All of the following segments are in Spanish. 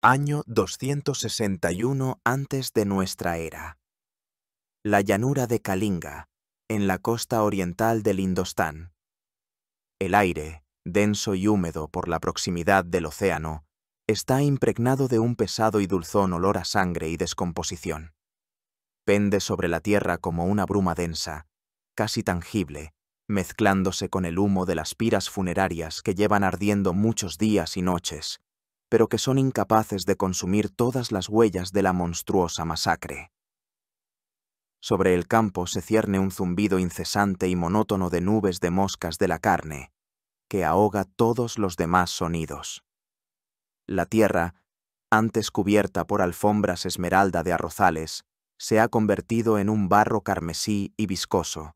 Año 261 antes de nuestra era. La llanura de Kalinga, en la costa oriental del Indostán. El aire, denso y húmedo por la proximidad del océano, está impregnado de un pesado y dulzón olor a sangre y descomposición. Pende sobre la tierra como una bruma densa, casi tangible, mezclándose con el humo de las piras funerarias que llevan ardiendo muchos días y noches, pero que son incapaces de consumir todas las huellas de la monstruosa masacre. Sobre el campo se cierne un zumbido incesante y monótono de nubes de moscas de la carne, que ahoga todos los demás sonidos. La tierra, antes cubierta por alfombras esmeralda de arrozales, se ha convertido en un barro carmesí y viscoso,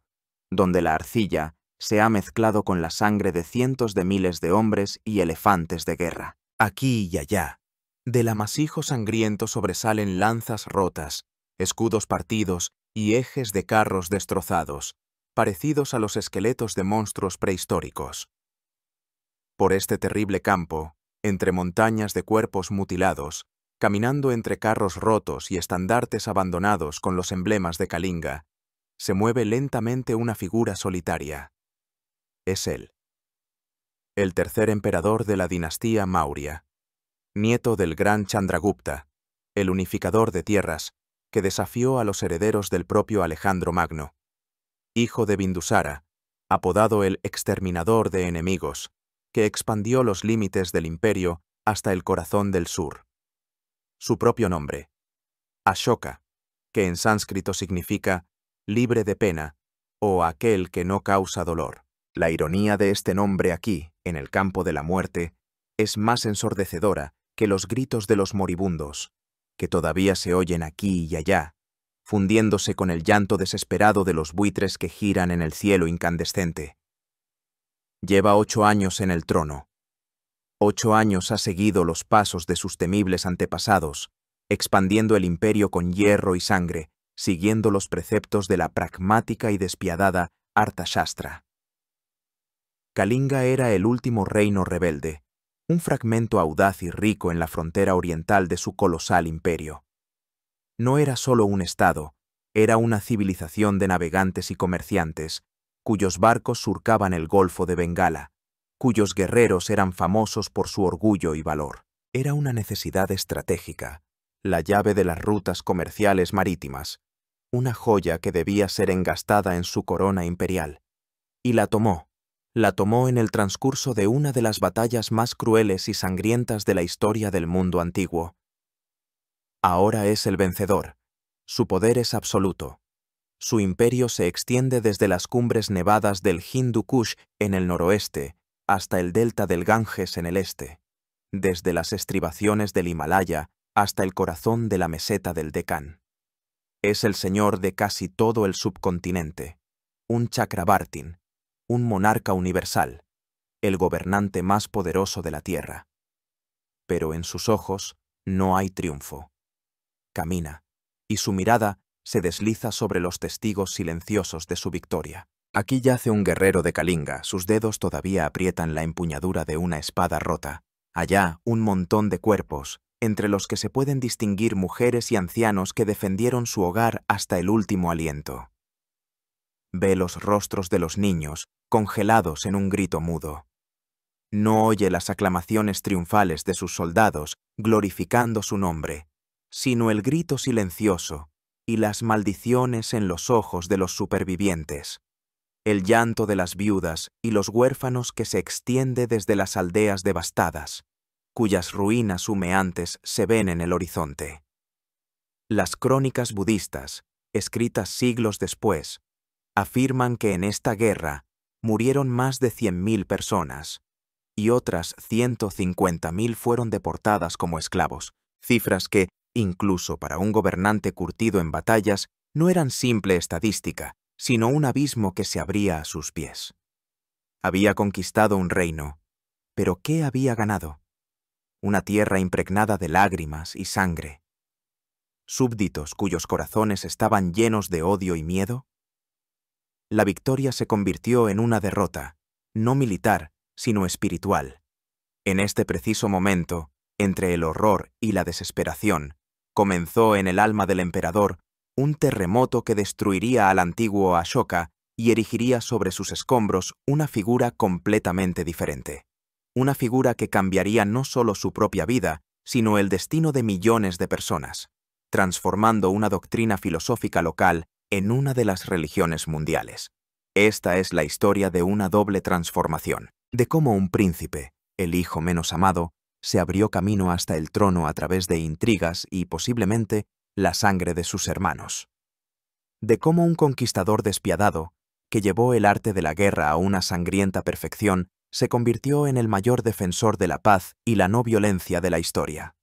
donde la arcilla se ha mezclado con la sangre de cientos de miles de hombres y elefantes de guerra. Aquí y allá, del amasijo sangriento sobresalen lanzas rotas, escudos partidos y ejes de carros destrozados, parecidos a los esqueletos de monstruos prehistóricos. Por este terrible campo, entre montañas de cuerpos mutilados, caminando entre carros rotos y estandartes abandonados con los emblemas de Kalinga, se mueve lentamente una figura solitaria. Es él, el tercer emperador de la dinastía Maurya, nieto del gran Chandragupta, el unificador de tierras, que desafió a los herederos del propio Alejandro Magno, hijo de Bindusara, apodado el exterminador de enemigos, que expandió los límites del imperio hasta el corazón del sur. Su propio nombre, Ashoka, que en sánscrito significa libre de pena o aquel que no causa dolor. La ironía de este nombre aquí, en el campo de la muerte, es más ensordecedora que los gritos de los moribundos, que todavía se oyen aquí y allá, fundiéndose con el llanto desesperado de los buitres que giran en el cielo incandescente. Lleva 8 años en el trono. 8 años ha seguido los pasos de sus temibles antepasados, expandiendo el imperio con hierro y sangre, siguiendo los preceptos de la pragmática y despiadada Arthashastra. Kalinga era el último reino rebelde, un fragmento audaz y rico en la frontera oriental de su colosal imperio. No era solo un estado, era una civilización de navegantes y comerciantes, cuyos barcos surcaban el Golfo de Bengala, cuyos guerreros eran famosos por su orgullo y valor. Era una necesidad estratégica, la llave de las rutas comerciales marítimas, una joya que debía ser engastada en su corona imperial. Y la tomó en el transcurso de una de las batallas más crueles y sangrientas de la historia del mundo antiguo. Ahora es el vencedor, su poder es absoluto. Su imperio se extiende desde las cumbres nevadas del Hindu Kush en el noroeste hasta el delta del Ganges en el este, desde las estribaciones del Himalaya hasta el corazón de la meseta del Deccan. Es el señor de casi todo el subcontinente, un Chakrabartin, un monarca universal, el gobernante más poderoso de la tierra. Pero en sus ojos no hay triunfo. Camina, y su mirada se desliza sobre los testigos silenciosos de su victoria. Aquí yace un guerrero de Kalinga, sus dedos todavía aprietan la empuñadura de una espada rota. Allá, un montón de cuerpos, entre los que se pueden distinguir mujeres y ancianos que defendieron su hogar hasta el último aliento. Ve los rostros de los niños, congelados en un grito mudo. No oye las aclamaciones triunfales de sus soldados, glorificando su nombre, sino el grito silencioso y las maldiciones en los ojos de los supervivientes, el llanto de las viudas y los huérfanos que se extiende desde las aldeas devastadas, cuyas ruinas humeantes se ven en el horizonte. Las crónicas budistas, escritas siglos después, afirman que en esta guerra murieron más de 100.000 personas, y otras 150.000 fueron deportadas como esclavos, cifras que, incluso para un gobernante curtido en batallas, no eran simple estadística, sino un abismo que se abría a sus pies. Había conquistado un reino, pero ¿qué había ganado? Una tierra impregnada de lágrimas y sangre. ¿Súbditos cuyos corazones estaban llenos de odio y miedo? La victoria se convirtió en una derrota, no militar, sino espiritual. En este preciso momento, Entre el horror y la desesperación, comenzó en el alma del emperador un terremoto que destruiría al antiguo Ashoka y erigiría sobre sus escombros una figura completamente diferente. Una figura que cambiaría no solo su propia vida, sino el destino de millones de personas, transformando una doctrina filosófica local en una de las religiones mundiales. Esta es la historia de una doble transformación, de cómo un príncipe, el hijo menos amado, se abrió camino hasta el trono a través de intrigas y, posiblemente, la sangre de sus hermanos. De cómo un conquistador despiadado, que llevó el arte de la guerra a una sangrienta perfección, se convirtió en el mayor defensor de la paz y la no violencia de la historia.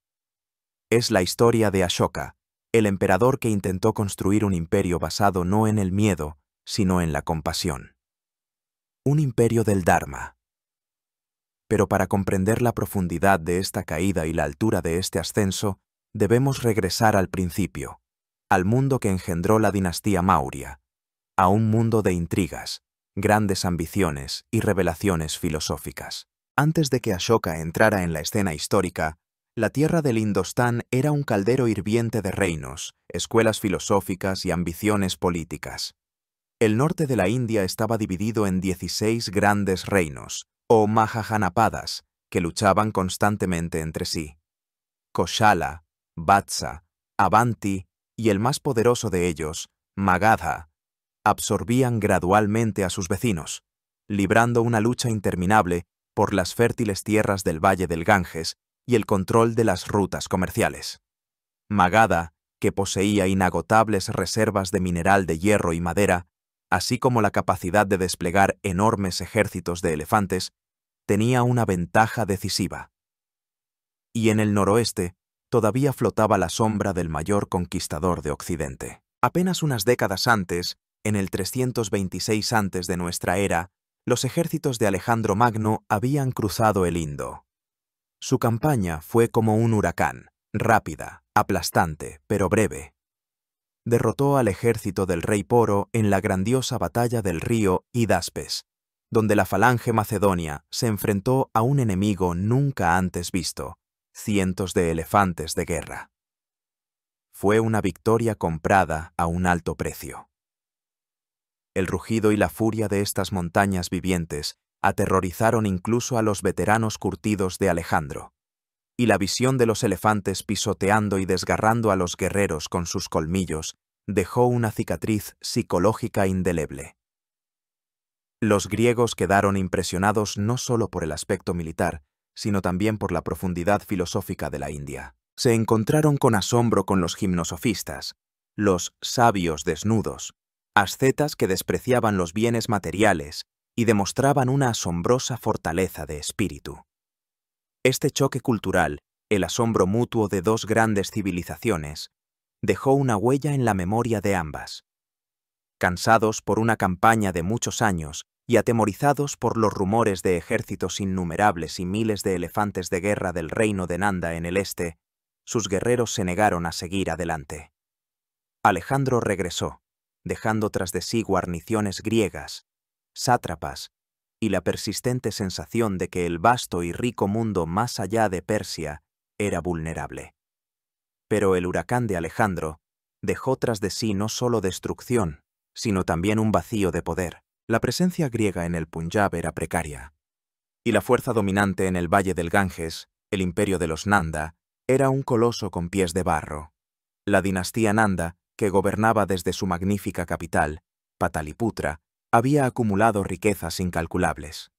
Es la historia de Ashoka, el emperador que intentó construir un imperio basado no en el miedo, sino en la compasión. Un imperio del Dharma. Pero para comprender la profundidad de esta caída y la altura de este ascenso, debemos regresar al principio, al mundo que engendró la dinastía Maurya, a un mundo de intrigas, grandes ambiciones y revelaciones filosóficas. Antes de que Ashoka entrara en la escena histórica, la tierra del Indostán era un caldero hirviente de reinos, escuelas filosóficas y ambiciones políticas. El norte de la India estaba dividido en 16 grandes reinos, o Mahajanapadas, que luchaban constantemente entre sí. Koshala, Vatsa, Avanti y el más poderoso de ellos, Magadha, absorbían gradualmente a sus vecinos, librando una lucha interminable por las fértiles tierras del valle del Ganges y el control de las rutas comerciales. Magadha, que poseía inagotables reservas de mineral de hierro y madera, así como la capacidad de desplegar enormes ejércitos de elefantes, tenía una ventaja decisiva. Y en el noroeste todavía flotaba la sombra del mayor conquistador de Occidente. Apenas unas décadas antes, en el 326 antes de nuestra era, los ejércitos de Alejandro Magno habían cruzado el Indo. Su campaña fue como un huracán, rápida, aplastante, pero breve. Derrotó al ejército del rey Poro en la grandiosa batalla del río Hidaspes, donde la falange macedonia se enfrentó a un enemigo nunca antes visto, cientos de elefantes de guerra. Fue una victoria comprada a un alto precio. El rugido y la furia de estas montañas vivientes aterrorizaron incluso a los veteranos curtidos de Alejandro, y la visión de los elefantes pisoteando y desgarrando a los guerreros con sus colmillos dejó una cicatriz psicológica indeleble. Los griegos quedaron impresionados no solo por el aspecto militar, sino también por la profundidad filosófica de la India. Se encontraron con asombro con los gimnosofistas, los sabios desnudos, ascetas que despreciaban los bienes materiales y demostraban una asombrosa fortaleza de espíritu. Este choque cultural, el asombro mutuo de dos grandes civilizaciones, dejó una huella en la memoria de ambas. Cansados por una campaña de muchos años y atemorizados por los rumores de ejércitos innumerables y miles de elefantes de guerra del reino de Nanda en el este, sus guerreros se negaron a seguir adelante. Alejandro regresó, dejando tras de sí guarniciones griegas, sátrapas, y la persistente sensación de que el vasto y rico mundo más allá de Persia era vulnerable. Pero el huracán de Alejandro dejó tras de sí no solo destrucción, sino también un vacío de poder. La presencia griega en el Punjab era precaria, y la fuerza dominante en el valle del Ganges, el imperio de los Nanda, era un coloso con pies de barro. La dinastía Nanda, que gobernaba desde su magnífica capital, Pataliputra, había acumulado riquezas incalculables.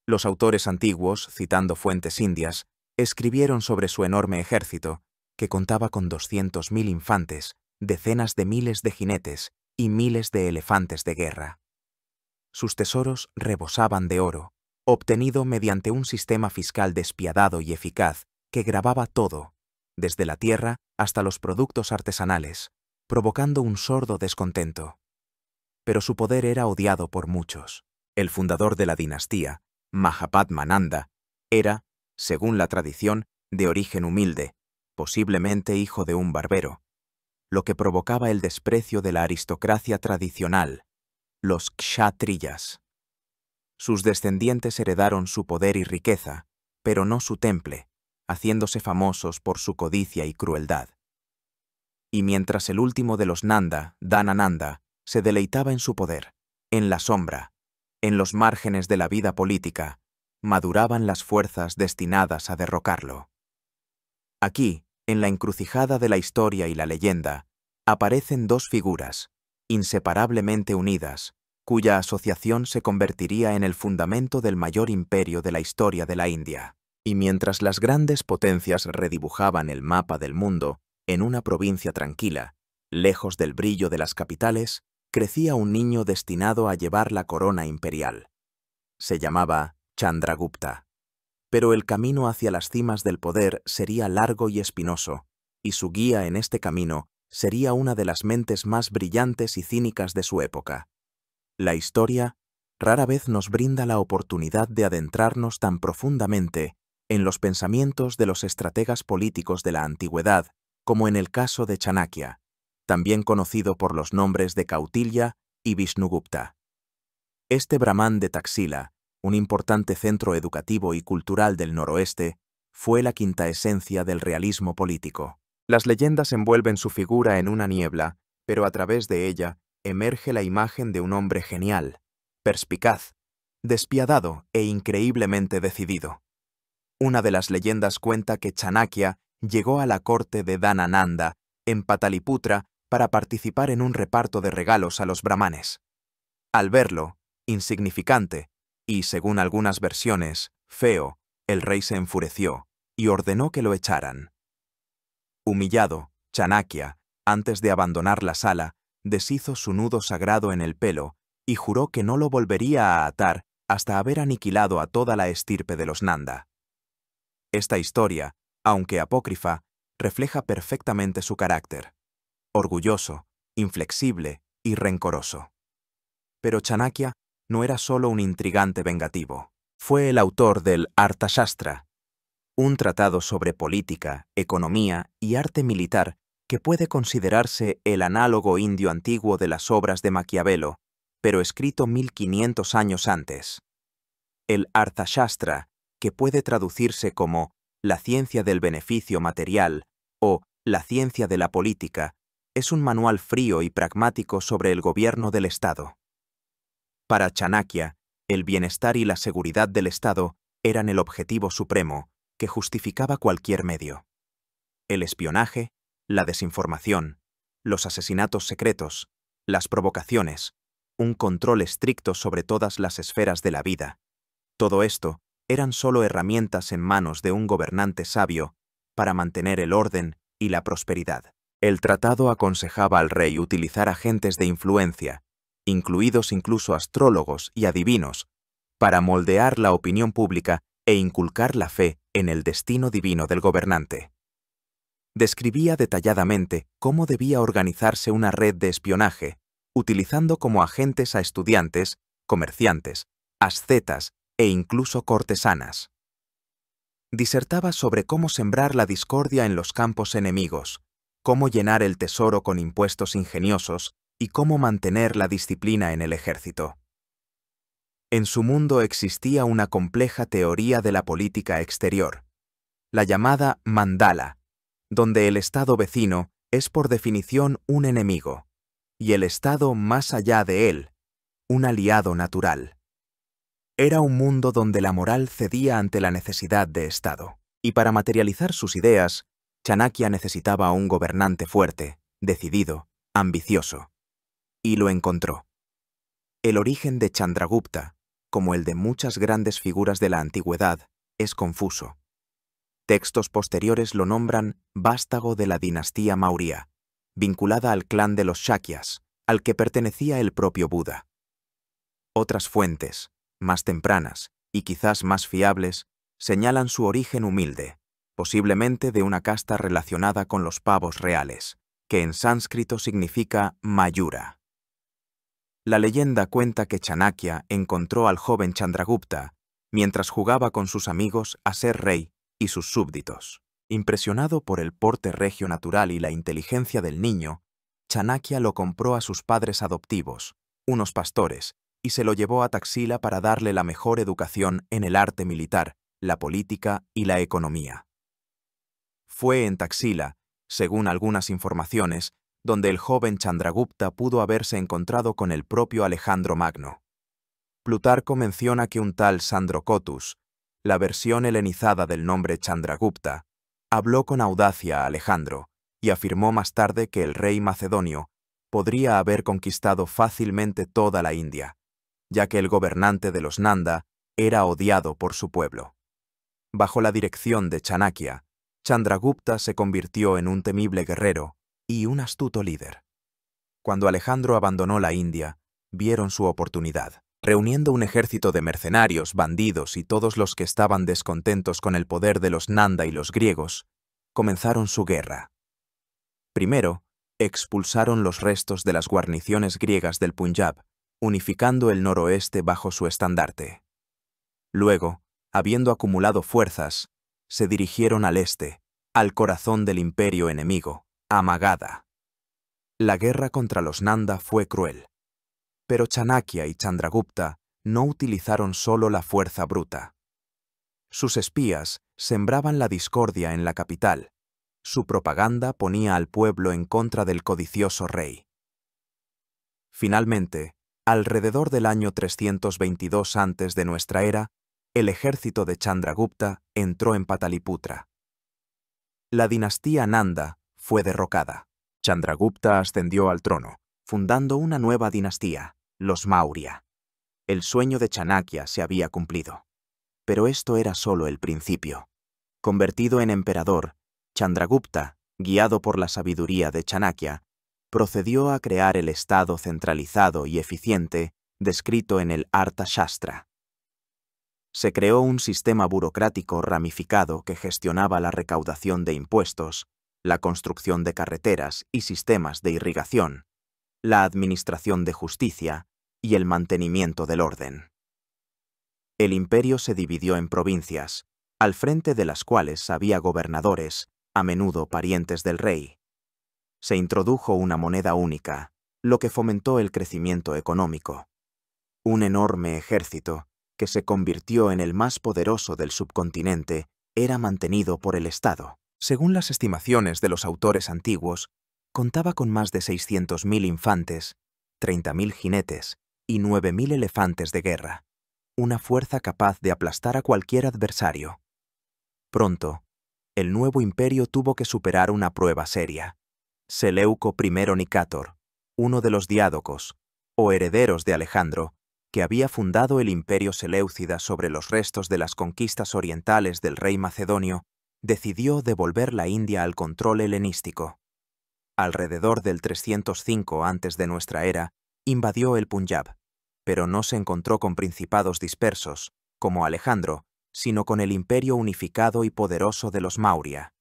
Los autores antiguos, citando fuentes indias, escribieron sobre su enorme ejército, que contaba con 200.000 infantes, decenas de miles de jinetes y miles de elefantes de guerra. Sus tesoros rebosaban de oro, obtenido mediante un sistema fiscal despiadado y eficaz que gravaba todo, desde la tierra hasta los productos artesanales, provocando un sordo descontento. Pero su poder era odiado por muchos. El fundador de la dinastía, Mahapadmananda, era, según la tradición, de origen humilde, posiblemente hijo de un barbero, lo que provocaba el desprecio de la aristocracia tradicional, los kshatriyas. Sus descendientes heredaron su poder y riqueza, pero no su temple, haciéndose famosos por su codicia y crueldad. Y mientras el último de los Nanda, Dhanananda, se deleitaba en su poder, en la sombra, en los márgenes de la vida política, maduraban las fuerzas destinadas a derrocarlo. Aquí, en la encrucijada de la historia y la leyenda, aparecen dos figuras, inseparablemente unidas, cuya asociación se convertiría en el fundamento del mayor imperio de la historia de la India. Y mientras las grandes potencias redibujaban el mapa del mundo, en una provincia tranquila, lejos del brillo de las capitales, crecía un niño destinado a llevar la corona imperial. Se llamaba Chandragupta. Pero el camino hacia las cimas del poder sería largo y espinoso, y su guía en este camino sería una de las mentes más brillantes y cínicas de su época. La historia rara vez nos brinda la oportunidad de adentrarnos tan profundamente en los pensamientos de los estrategas políticos de la antigüedad, como en el caso de Chanakya, también conocido por los nombres de Kautilya y Vishnugupta. Este brahmán de Taxila, un importante centro educativo y cultural del noroeste, fue la quinta esencia del realismo político. Las leyendas envuelven su figura en una niebla, pero a través de ella emerge la imagen de un hombre genial, perspicaz, despiadado e increíblemente decidido. Una de las leyendas cuenta que Chanakya llegó a la corte de Dhanananda, en Pataliputra, para participar en un reparto de regalos a los brahmanes. Al verlo, insignificante, y, según algunas versiones, feo, el rey se enfureció y ordenó que lo echaran. Humillado, Chanakya, antes de abandonar la sala, deshizo su nudo sagrado en el pelo y juró que no lo volvería a atar hasta haber aniquilado a toda la estirpe de los Nanda. Esta historia, aunque apócrifa, refleja perfectamente su carácter: orgulloso, inflexible y rencoroso. Pero Chanakya no era solo un intrigante vengativo. Fue el autor del Arthashastra, un tratado sobre política, economía y arte militar que puede considerarse el análogo indio antiguo de las obras de Maquiavelo, pero escrito 1500 años antes. El Arthashastra, que puede traducirse como la ciencia del beneficio material o la ciencia de la política, es un manual frío y pragmático sobre el gobierno del Estado. Para Chanakya, el bienestar y la seguridad del Estado eran el objetivo supremo, que justificaba cualquier medio. El espionaje, la desinformación, los asesinatos secretos, las provocaciones, un control estricto sobre todas las esferas de la vida. Todo esto eran solo herramientas en manos de un gobernante sabio para mantener el orden y la prosperidad. El tratado aconsejaba al rey utilizar agentes de influencia, incluidos incluso astrólogos y adivinos, para moldear la opinión pública e inculcar la fe en el destino divino del gobernante. Describía detalladamente cómo debía organizarse una red de espionaje, utilizando como agentes a estudiantes, comerciantes, ascetas e incluso cortesanas. Disertaba sobre cómo sembrar la discordia en los campos enemigos, cómo llenar el tesoro con impuestos ingeniosos y cómo mantener la disciplina en el ejército. En su mundo existía una compleja teoría de la política exterior, la llamada mandala, donde el estado vecino es por definición un enemigo, y el estado más allá de él, un aliado natural. Era un mundo donde la moral cedía ante la necesidad de Estado, y para materializar sus ideas, Chanakya necesitaba un gobernante fuerte, decidido, ambicioso. Y lo encontró. El origen de Chandragupta, como el de muchas grandes figuras de la antigüedad, es confuso. Textos posteriores lo nombran vástago de la dinastía Maurya, vinculada al clan de los Shakyas, al que pertenecía el propio Buda. Otras fuentes, más tempranas y quizás más fiables, señalan su origen humilde, posiblemente de una casta relacionada con los pavos reales, que en sánscrito significa Mayura. La leyenda cuenta que Chanakya encontró al joven Chandragupta mientras jugaba con sus amigos a ser rey y sus súbditos. Impresionado por el porte regio natural y la inteligencia del niño, Chanakya lo compró a sus padres adoptivos, unos pastores, y se lo llevó a Taxila para darle la mejor educación en el arte militar, la política y la economía. Fue en Taxila, según algunas informaciones, donde el joven Chandragupta pudo haberse encontrado con el propio Alejandro Magno. Plutarco menciona que un tal Sandrocotus, la versión helenizada del nombre Chandragupta, habló con audacia a Alejandro y afirmó más tarde que el rey macedonio podría haber conquistado fácilmente toda la India, ya que el gobernante de los Nanda era odiado por su pueblo. Bajo la dirección de Chanakya, Chandragupta se convirtió en un temible guerrero y un astuto líder. Cuando Alejandro abandonó la India, vieron su oportunidad. Reuniendo un ejército de mercenarios, bandidos y todos los que estaban descontentos con el poder de los Nanda y los griegos, comenzaron su guerra. Primero, expulsaron los restos de las guarniciones griegas del Punjab, unificando el noroeste bajo su estandarte. Luego, habiendo acumulado fuerzas, se dirigieron al este, al corazón del imperio enemigo, a Magadha. La guerra contra los Nanda fue cruel. Pero Chanakya y Chandragupta no utilizaron solo la fuerza bruta. Sus espías sembraban la discordia en la capital. Su propaganda ponía al pueblo en contra del codicioso rey. Finalmente, alrededor del año 322 antes de nuestra era, el ejército de Chandragupta entró en Pataliputra. La dinastía Nanda fue derrocada. Chandragupta ascendió al trono, fundando una nueva dinastía, los Maurya. El sueño de Chanakya se había cumplido. Pero esto era solo el principio. Convertido en emperador, Chandragupta, guiado por la sabiduría de Chanakya, procedió a crear el Estado centralizado y eficiente descrito en el Arthashastra. Se creó un sistema burocrático ramificado que gestionaba la recaudación de impuestos, la construcción de carreteras y sistemas de irrigación, la administración de justicia y el mantenimiento del orden. El imperio se dividió en provincias, al frente de las cuales había gobernadores, a menudo parientes del rey. Se introdujo una moneda única, lo que fomentó el crecimiento económico. Un enorme ejército, que se convirtió en el más poderoso del subcontinente, era mantenido por el Estado. Según las estimaciones de los autores antiguos, contaba con más de 600.000 infantes, 30.000 jinetes y 9.000 elefantes de guerra, una fuerza capaz de aplastar a cualquier adversario. Pronto, el nuevo imperio tuvo que superar una prueba seria. Seleuco I Nicátor, uno de los diádocos, o herederos de Alejandro, que había fundado el imperio seleucida sobre los restos de las conquistas orientales del rey macedonio, decidió devolver la India al control helenístico. Alrededor del 305 antes de nuestra era, invadió el Punjab, pero no se encontró con principados dispersos, como Alejandro, sino con el imperio unificado y poderoso de los Maurya.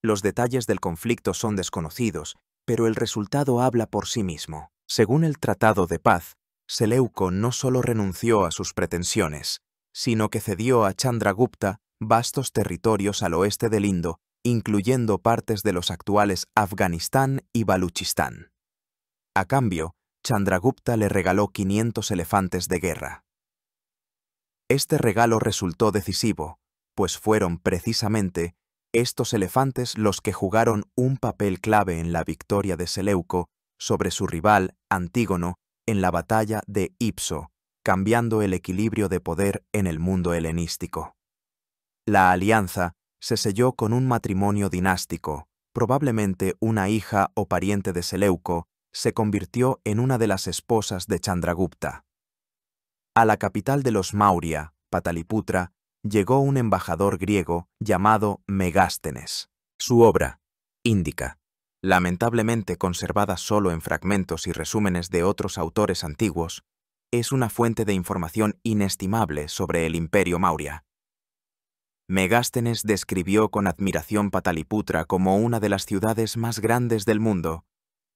Los detalles del conflicto son desconocidos, pero el resultado habla por sí mismo. Según el Tratado de Paz, Seleuco no solo renunció a sus pretensiones, sino que cedió a Chandragupta vastos territorios al oeste del Indo, incluyendo partes de los actuales Afganistán y Baluchistán. A cambio, Chandragupta le regaló 500 elefantes de guerra. Este regalo resultó decisivo, pues fueron precisamente estos elefantes los que jugaron un papel clave en la victoria de Seleuco sobre su rival, Antígono, en la batalla de Ipso, cambiando el equilibrio de poder en el mundo helenístico. La alianza se selló con un matrimonio dinástico. Probablemente una hija o pariente de Seleuco se convirtió en una de las esposas de Chandragupta. A la capital de los Maurya, Pataliputra, llegó un embajador griego llamado Megástenes. Su obra, Índica, lamentablemente conservada solo en fragmentos y resúmenes de otros autores antiguos, es una fuente de información inestimable sobre el imperio Maurya. Megástenes describió con admiración Pataliputra como una de las ciudades más grandes del mundo,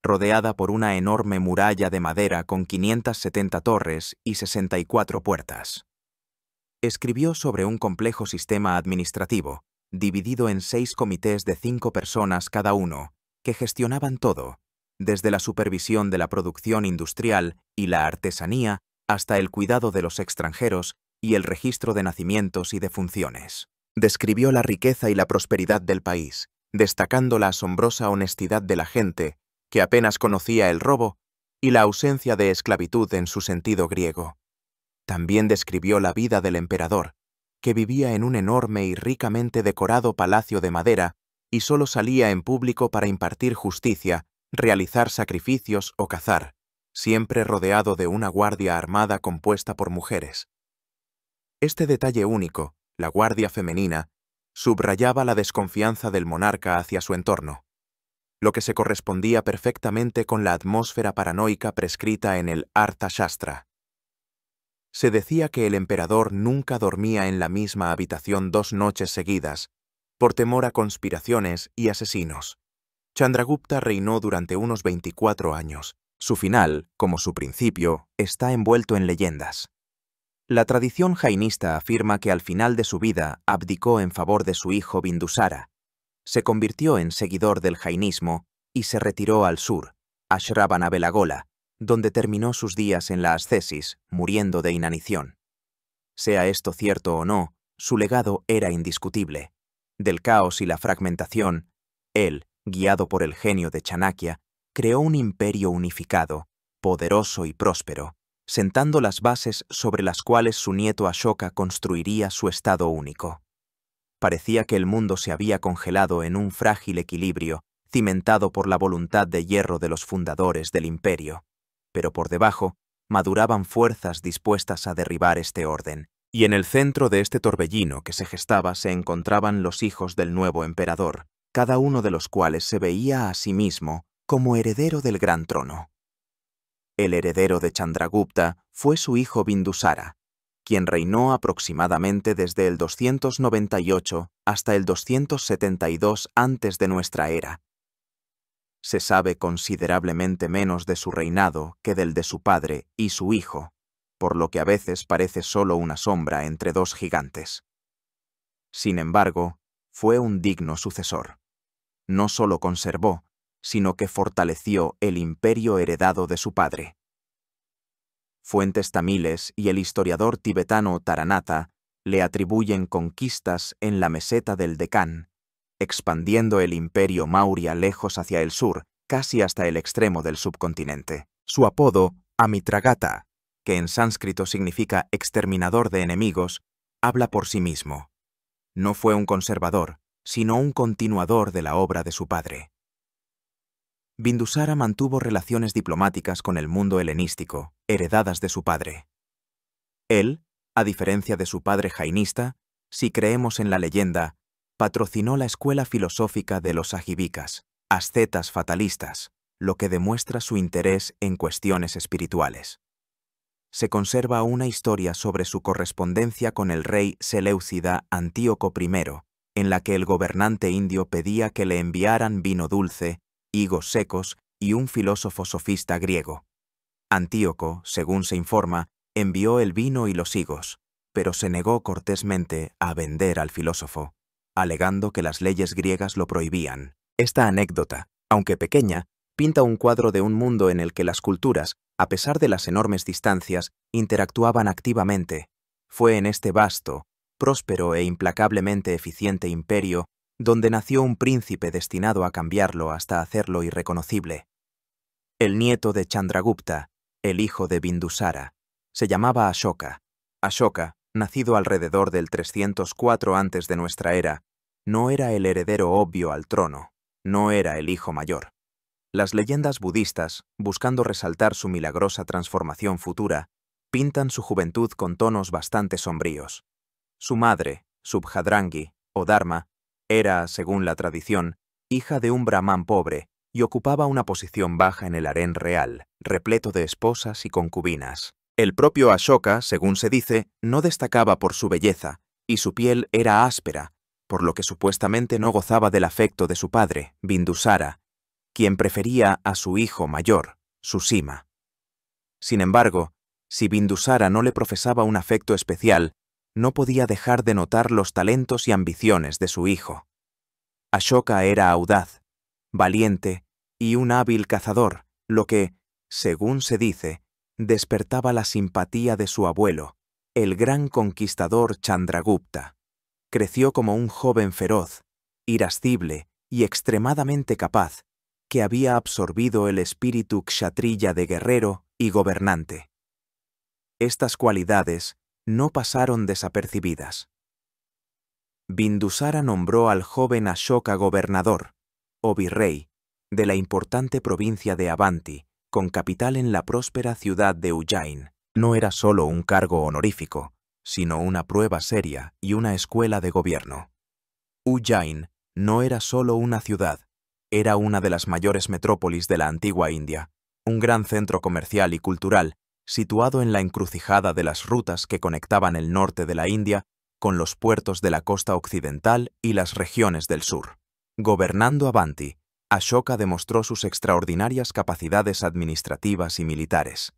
rodeada por una enorme muralla de madera con 570 torres y 64 puertas. Escribió sobre un complejo sistema administrativo, dividido en 6 comités de 5 personas cada uno, que gestionaban todo, desde la supervisión de la producción industrial y la artesanía hasta el cuidado de los extranjeros y el registro de nacimientos y defunciones. Describió la riqueza y la prosperidad del país, destacando la asombrosa honestidad de la gente, que apenas conocía el robo, y la ausencia de esclavitud en su sentido griego. También describió la vida del emperador, que vivía en un enorme y ricamente decorado palacio de madera y solo salía en público para impartir justicia, realizar sacrificios o cazar, siempre rodeado de una guardia armada compuesta por mujeres. Este detalle único, la guardia femenina, subrayaba la desconfianza del monarca hacia su entorno, lo que se correspondía perfectamente con la atmósfera paranoica prescrita en el Arthashastra. Se decía que el emperador nunca dormía en la misma habitación 2 noches seguidas, por temor a conspiraciones y asesinos. Chandragupta reinó durante unos 24 años. Su final, como su principio, está envuelto en leyendas. La tradición jainista afirma que al final de su vida abdicó en favor de su hijo Bindusara, se convirtió en seguidor del jainismo y se retiró al sur, a Shravanabelagola, donde terminó sus días en la ascesis, muriendo de inanición. Sea esto cierto o no, su legado era indiscutible. Del caos y la fragmentación, él, guiado por el genio de Chanakya, creó un imperio unificado, poderoso y próspero, sentando las bases sobre las cuales su nieto Ashoka construiría su estado único. Parecía que el mundo se había congelado en un frágil equilibrio, cimentado por la voluntad de hierro de los fundadores del imperio. Pero por debajo, maduraban fuerzas dispuestas a derribar este orden, y en el centro de este torbellino que se gestaba se encontraban los hijos del nuevo emperador, cada uno de los cuales se veía a sí mismo como heredero del gran trono. El heredero de Chandragupta fue su hijo Bindusara, quien reinó aproximadamente desde el 298 hasta el 272 antes de nuestra era. Se sabe considerablemente menos de su reinado que del de su padre y su hijo, por lo que a veces parece solo una sombra entre dos gigantes. Sin embargo, fue un digno sucesor. No solo conservó, sino que fortaleció el imperio heredado de su padre. Fuentes tamiles y el historiador tibetano Taranatha le atribuyen conquistas en la meseta del Deccan, expandiendo el imperio Maurya lejos hacia el sur, casi hasta el extremo del subcontinente. Su apodo, Amitragata, que en sánscrito significa exterminador de enemigos, habla por sí mismo. No fue un conservador, sino un continuador de la obra de su padre. Bindusara mantuvo relaciones diplomáticas con el mundo helenístico, heredadas de su padre. Él, a diferencia de su padre jainista, si creemos en la leyenda, patrocinó la escuela filosófica de los ajivikas, ascetas fatalistas, lo que demuestra su interés en cuestiones espirituales. Se conserva una historia sobre su correspondencia con el rey seleucida Antíoco I, en la que el gobernante indio pedía que le enviaran vino dulce, higos secos y un filósofo sofista griego. Antíoco, según se informa, envió el vino y los higos, pero se negó cortésmente a vender al filósofo, alegando que las leyes griegas lo prohibían. Esta anécdota, aunque pequeña, pinta un cuadro de un mundo en el que las culturas, a pesar de las enormes distancias, interactuaban activamente. Fue en este vasto, próspero e implacablemente eficiente imperio donde nació un príncipe destinado a cambiarlo hasta hacerlo irreconocible. El nieto de Chandragupta, el hijo de Bindusara, se llamaba Ashoka. Ashoka, nacido alrededor del 304 antes de nuestra era, no era el heredero obvio al trono, no era el hijo mayor. Las leyendas budistas, buscando resaltar su milagrosa transformación futura, pintan su juventud con tonos bastante sombríos. Su madre, Subhadrangi, o Dharma, era, según la tradición, hija de un brahmán pobre y ocupaba una posición baja en el harén real, repleto de esposas y concubinas. El propio Ashoka, según se dice, no destacaba por su belleza, y su piel era áspera, por lo que supuestamente no gozaba del afecto de su padre, Bindusara, quien prefería a su hijo mayor, Susima. Sin embargo, si Bindusara no le profesaba un afecto especial, no podía dejar de notar los talentos y ambiciones de su hijo. Ashoka era audaz, valiente y un hábil cazador, lo que, según se dice, despertaba la simpatía de su abuelo, el gran conquistador Chandragupta. Creció como un joven feroz, irascible y extremadamente capaz, que había absorbido el espíritu kshatriya de guerrero y gobernante. Estas cualidades no pasaron desapercibidas. Bindusara nombró al joven Ashoka gobernador, o virrey, de la importante provincia de Avanti, con capital en la próspera ciudad de Ujjain. No era solo un cargo honorífico, sino una prueba seria y una escuela de gobierno. Ujjain no era solo una ciudad, era una de las mayores metrópolis de la antigua India, un gran centro comercial y cultural situado en la encrucijada de las rutas que conectaban el norte de la India con los puertos de la costa occidental y las regiones del sur. Gobernando Avanti, Ashoka demostró sus extraordinarias capacidades administrativas y militares.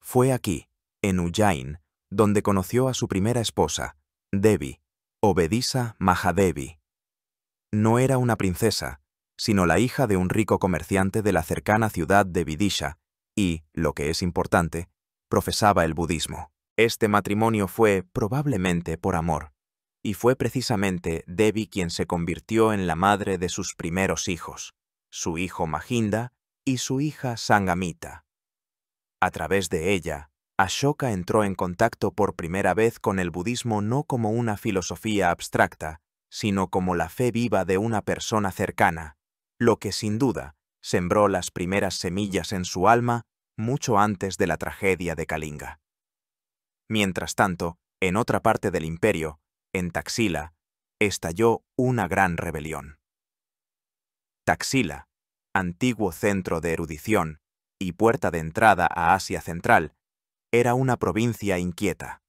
Fue aquí, en Ujjain, donde conoció a su primera esposa, Devi, o Bedisa Mahadevi. No era una princesa, sino la hija de un rico comerciante de la cercana ciudad de Vidisha y, lo que es importante, profesaba el budismo. Este matrimonio fue, probablemente, por amor, y fue precisamente Devi quien se convirtió en la madre de sus primeros hijos, su hijo Mahinda y su hija Sangamita. A través de ella, Ashoka entró en contacto por primera vez con el budismo no como una filosofía abstracta, sino como la fe viva de una persona cercana, lo que sin duda sembró las primeras semillas en su alma mucho antes de la tragedia de Kalinga. Mientras tanto, en otra parte del imperio, en Taxila, estalló una gran rebelión. Taxila, antiguo centro de erudición y puerta de entrada a Asia Central, era una provincia inquieta.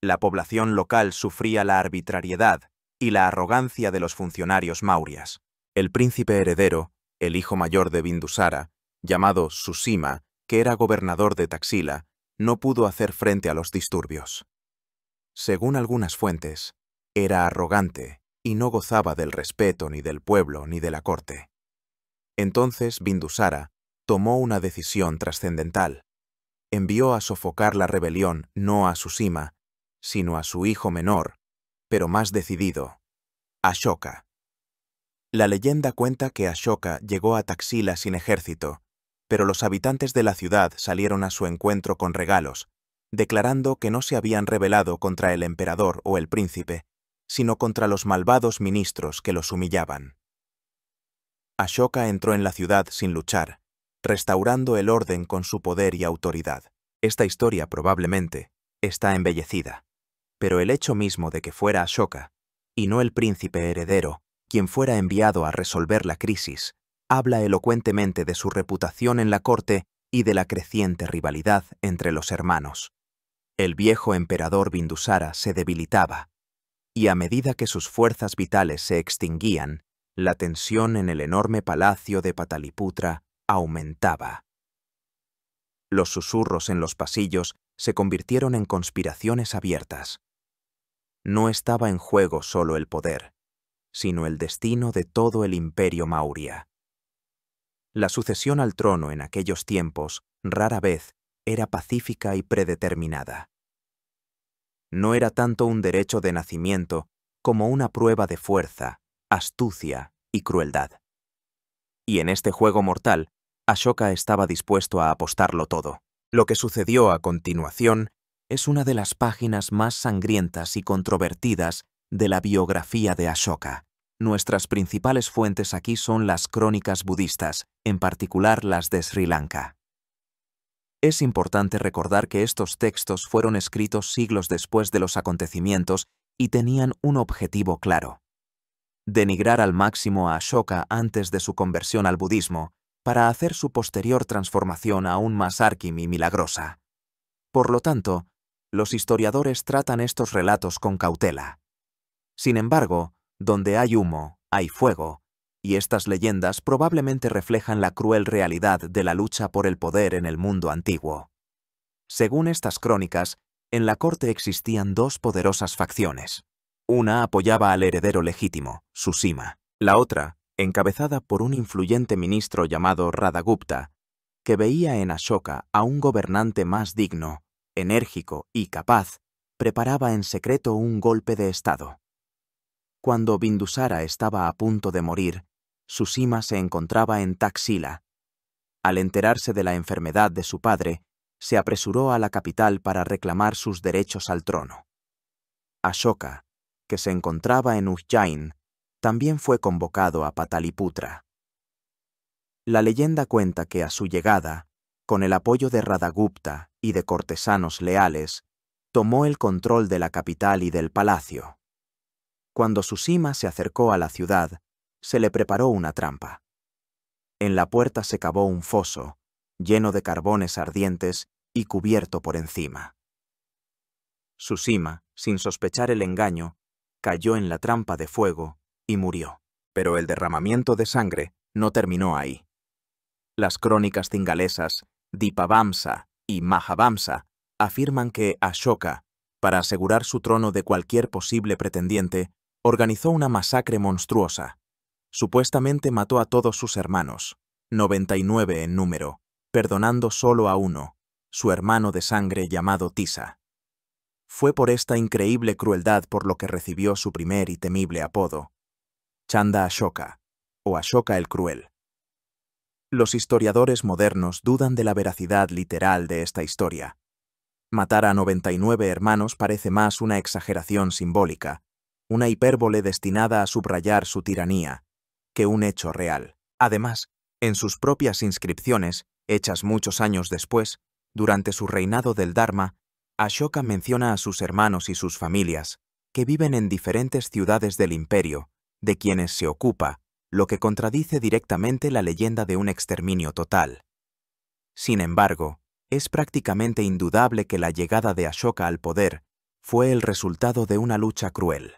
La población local sufría la arbitrariedad y la arrogancia de los funcionarios maurias. El príncipe heredero, el hijo mayor de Bindusara, llamado Susima, que era gobernador de Taxila, no pudo hacer frente a los disturbios. Según algunas fuentes, era arrogante y no gozaba del respeto ni del pueblo ni de la corte. Entonces Bindusara tomó una decisión trascendental. Envió a sofocar la rebelión no a Susima, sino a su hijo menor, pero más decidido, Ashoka. La leyenda cuenta que Ashoka llegó a Taxila sin ejército, pero los habitantes de la ciudad salieron a su encuentro con regalos, declarando que no se habían rebelado contra el emperador o el príncipe, sino contra los malvados ministros que los humillaban. Ashoka entró en la ciudad sin luchar, restaurando el orden con su poder y autoridad. Esta historia probablemente está embellecida, pero el hecho mismo de que fuera Ashoka, y no el príncipe heredero, quien fuera enviado a resolver la crisis, habla elocuentemente de su reputación en la corte y de la creciente rivalidad entre los hermanos. El viejo emperador Bindusara se debilitaba, y a medida que sus fuerzas vitales se extinguían, la tensión en el enorme palacio de Pataliputra aumentaba. Los susurros en los pasillos se convirtieron en conspiraciones abiertas. No estaba en juego solo el poder, sino el destino de todo el imperio Maurya. La sucesión al trono en aquellos tiempos rara vez era pacífica y predeterminada. No era tanto un derecho de nacimiento como una prueba de fuerza, astucia y crueldad. Y en este juego mortal, Ashoka estaba dispuesto a apostarlo todo. Lo que sucedió a continuación es una de las páginas más sangrientas y controvertidas de la biografía de Ashoka. Nuestras principales fuentes aquí son las crónicas budistas, en particular las de Sri Lanka. Es importante recordar que estos textos fueron escritos siglos después de los acontecimientos y tenían un objetivo claro: denigrar al máximo a Ashoka antes de su conversión al budismo, para hacer su posterior transformación aún más árquim y milagrosa. Por lo tanto, los historiadores tratan estos relatos con cautela. Sin embargo, donde hay humo, hay fuego, y estas leyendas probablemente reflejan la cruel realidad de la lucha por el poder en el mundo antiguo. Según estas crónicas, en la corte existían dos poderosas facciones. Una apoyaba al heredero legítimo, Susima. La otra, encabezada por un influyente ministro llamado Radhagupta, que veía en Ashoka a un gobernante más digno, enérgico y capaz, preparaba en secreto un golpe de estado. Cuando Bindusara estaba a punto de morir, Susima se encontraba en Taxila. Al enterarse de la enfermedad de su padre, se apresuró a la capital para reclamar sus derechos al trono. Ashoka, que se encontraba en Ujjain, también fue convocado a Pataliputra. La leyenda cuenta que a su llegada, con el apoyo de Radhagupta y de cortesanos leales, tomó el control de la capital y del palacio. Cuando Susima se acercó a la ciudad, se le preparó una trampa. En la puerta se cavó un foso, lleno de carbones ardientes y cubierto por encima. Susima, sin sospechar el engaño, cayó en la trampa de fuego y murió. Pero el derramamiento de sangre no terminó ahí. Las crónicas cingalesas Dipavamsa y Mahavamsa afirman que Ashoka, para asegurar su trono de cualquier posible pretendiente, organizó una masacre monstruosa. Supuestamente mató a todos sus hermanos, 99 en número, perdonando solo a uno, su hermano de sangre llamado Tisa. Fue por esta increíble crueldad por lo que recibió su primer y temible apodo, Chanda Ashoka, o Ashoka el Cruel. Los historiadores modernos dudan de la veracidad literal de esta historia. Matar a 99 hermanos parece más una exageración simbólica, una hipérbole destinada a subrayar su tiranía, que un hecho real. Además, en sus propias inscripciones, hechas muchos años después, durante su reinado del Dharma, Ashoka menciona a sus hermanos y sus familias, que viven en diferentes ciudades del imperio, de quienes se ocupa, lo que contradice directamente la leyenda de un exterminio total. Sin embargo, es prácticamente indudable que la llegada de Ashoka al poder fue el resultado de una lucha cruel.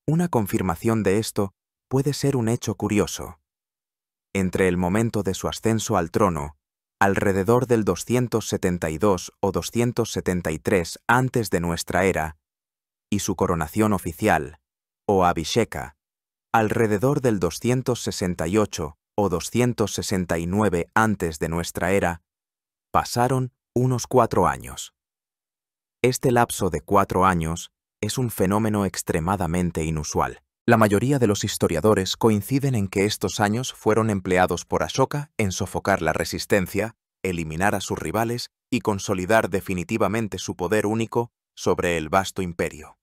Una confirmación de esto puede ser un hecho curioso. Entre el momento de su ascenso al trono, alrededor del 272 o 273 antes de nuestra era, y su coronación oficial, o Abhisheka, alrededor del 268 o 269 antes de nuestra era, pasaron unos 4 años. Este lapso de 4 años es un fenómeno extremadamente inusual. La mayoría de los historiadores coinciden en que estos años fueron empleados por Ashoka en sofocar la resistencia, eliminar a sus rivales y consolidar definitivamente su poder único sobre el vasto imperio.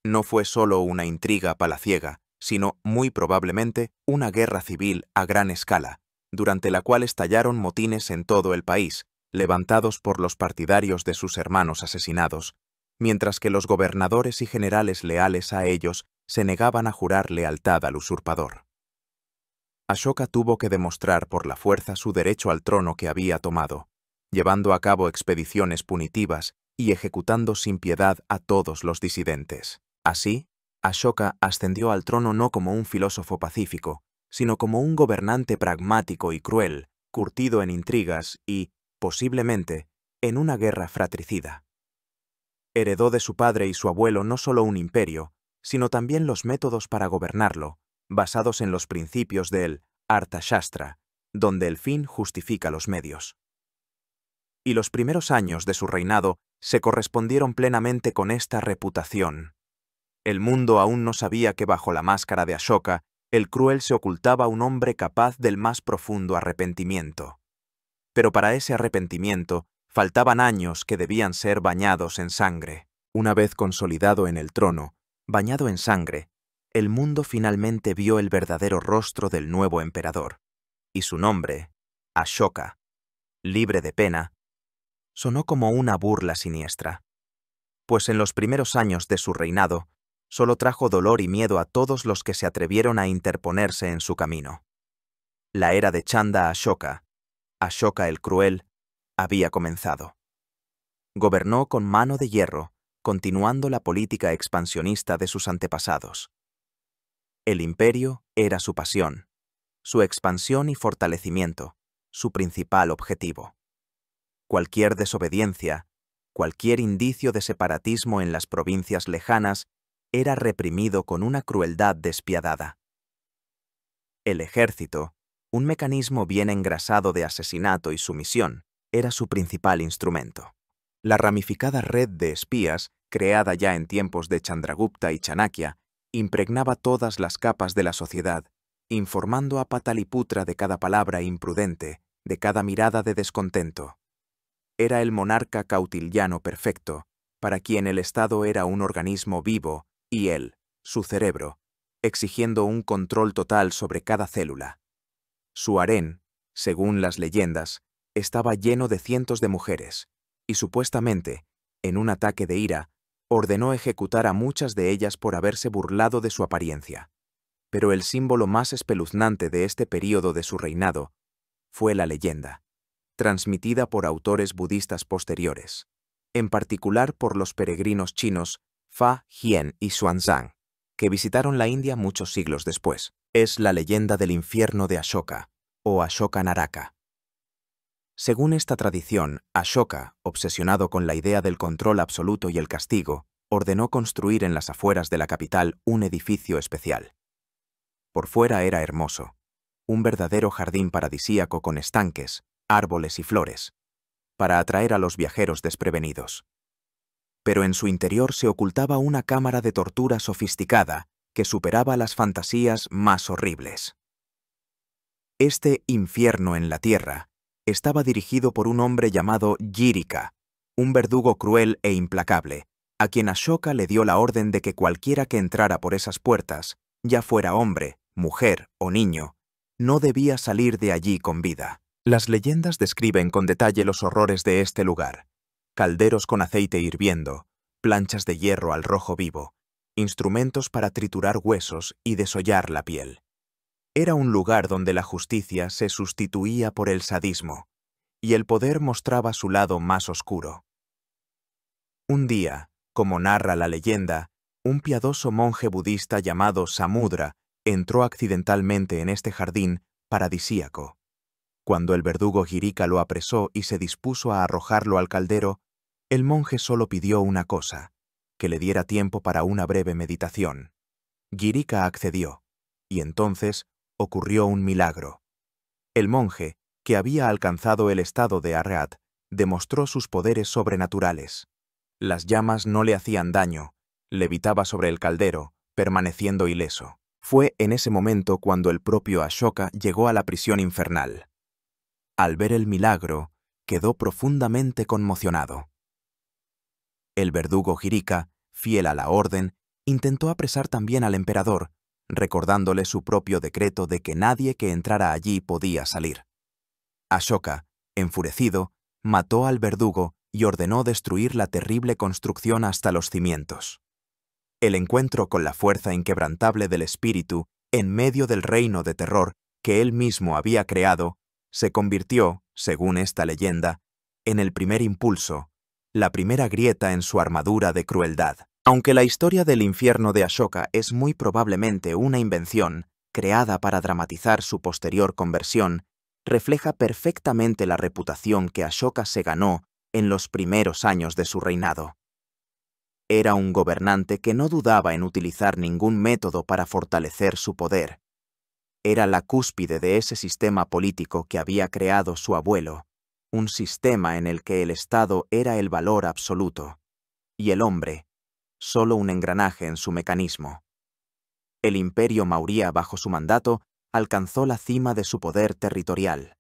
No fue solo una intriga palaciega, sino, muy probablemente, una guerra civil a gran escala, durante la cual estallaron motines en todo el país, levantados por los partidarios de sus hermanos asesinados, mientras que los gobernadores y generales leales a ellos se negaban a jurar lealtad al usurpador. Ashoka tuvo que demostrar por la fuerza su derecho al trono que había tomado, llevando a cabo expediciones punitivas y ejecutando sin piedad a todos los disidentes. Así, Ashoka ascendió al trono no como un filósofo pacífico, sino como un gobernante pragmático y cruel, curtido en intrigas y, posiblemente, en una guerra fratricida. Heredó de su padre y su abuelo no solo un imperio, sino también los métodos para gobernarlo, basados en los principios del Arthashastra, donde el fin justifica los medios. Y los primeros años de su reinado se correspondieron plenamente con esta reputación. El mundo aún no sabía que bajo la máscara de Ashoka, el cruel se ocultaba un hombre capaz del más profundo arrepentimiento. Pero para ese arrepentimiento faltaban años que debían ser bañados en sangre. Una vez consolidado en el trono, bañado en sangre, el mundo finalmente vio el verdadero rostro del nuevo emperador, y su nombre, Ashoka, libre de pena, sonó como una burla siniestra, pues en los primeros años de su reinado solo trajo dolor y miedo a todos los que se atrevieron a interponerse en su camino. La era de Chanda Ashoka, Ashoka el Cruel, había comenzado. Gobernó con mano de hierro, continuando la política expansionista de sus antepasados. El imperio era su pasión, su expansión y fortalecimiento, su principal objetivo. Cualquier desobediencia, cualquier indicio de separatismo en las provincias lejanas era reprimido con una crueldad despiadada. El ejército, un mecanismo bien engrasado de asesinato y sumisión, era su principal instrumento. La ramificada red de espías, creada ya en tiempos de Chandragupta y Chanakya, impregnaba todas las capas de la sociedad, informando a Pataliputra de cada palabra imprudente, de cada mirada de descontento. Era el monarca cautiliano perfecto, para quien el Estado era un organismo vivo y él, su cerebro, exigiendo un control total sobre cada célula. Su harén, según las leyendas, estaba lleno de cientos de mujeres, y supuestamente, en un ataque de ira, ordenó ejecutar a muchas de ellas por haberse burlado de su apariencia. Pero el símbolo más espeluznante de este período de su reinado fue la leyenda, transmitida por autores budistas posteriores, en particular por los peregrinos chinos Fa Hien y Xuanzang, que visitaron la India muchos siglos después. Es la leyenda del infierno de Ashoka, o Ashoka Naraka. Según esta tradición, Ashoka, obsesionado con la idea del control absoluto y el castigo, ordenó construir en las afueras de la capital un edificio especial. Por fuera era hermoso, un verdadero jardín paradisíaco con estanques, árboles y flores, para atraer a los viajeros desprevenidos. Pero en su interior se ocultaba una cámara de tortura sofisticada que superaba las fantasías más horribles. Este infierno en la tierra estaba dirigido por un hombre llamado Yirika, un verdugo cruel e implacable, a quien Ashoka le dio la orden de que cualquiera que entrara por esas puertas, ya fuera hombre, mujer o niño, no debía salir de allí con vida. Las leyendas describen con detalle los horrores de este lugar: calderos con aceite hirviendo, planchas de hierro al rojo vivo, instrumentos para triturar huesos y desollar la piel. Era un lugar donde la justicia se sustituía por el sadismo, y el poder mostraba su lado más oscuro. Un día, como narra la leyenda, un piadoso monje budista llamado Samudra entró accidentalmente en este jardín paradisíaco. Cuando el verdugo Girika lo apresó y se dispuso a arrojarlo al caldero, el monje solo pidió una cosa: que le diera tiempo para una breve meditación. Girika accedió, y entonces ocurrió un milagro. El monje, que había alcanzado el estado de Arhat, demostró sus poderes sobrenaturales. Las llamas no le hacían daño, levitaba sobre el caldero, permaneciendo ileso. Fue en ese momento cuando el propio Ashoka llegó a la prisión infernal. Al ver el milagro, quedó profundamente conmocionado. El verdugo Girika, fiel a la orden, intentó apresar también al emperador, recordándole su propio decreto de que nadie que entrara allí podía salir. Ashoka, enfurecido, mató al verdugo y ordenó destruir la terrible construcción hasta los cimientos. El encuentro con la fuerza inquebrantable del espíritu en medio del reino de terror que él mismo había creado se convirtió, según esta leyenda, en el primer impulso, la primera grieta en su armadura de crueldad. Aunque la historia del infierno de Ashoka es muy probablemente una invención creada para dramatizar su posterior conversión, refleja perfectamente la reputación que Ashoka se ganó en los primeros años de su reinado. Era un gobernante que no dudaba en utilizar ningún método para fortalecer su poder. Era la cúspide de ese sistema político que había creado su abuelo, un sistema en el que el Estado era el valor absoluto, y el hombre, solo un engranaje en su mecanismo. El imperio Maurya bajo su mandato alcanzó la cima de su poder territorial.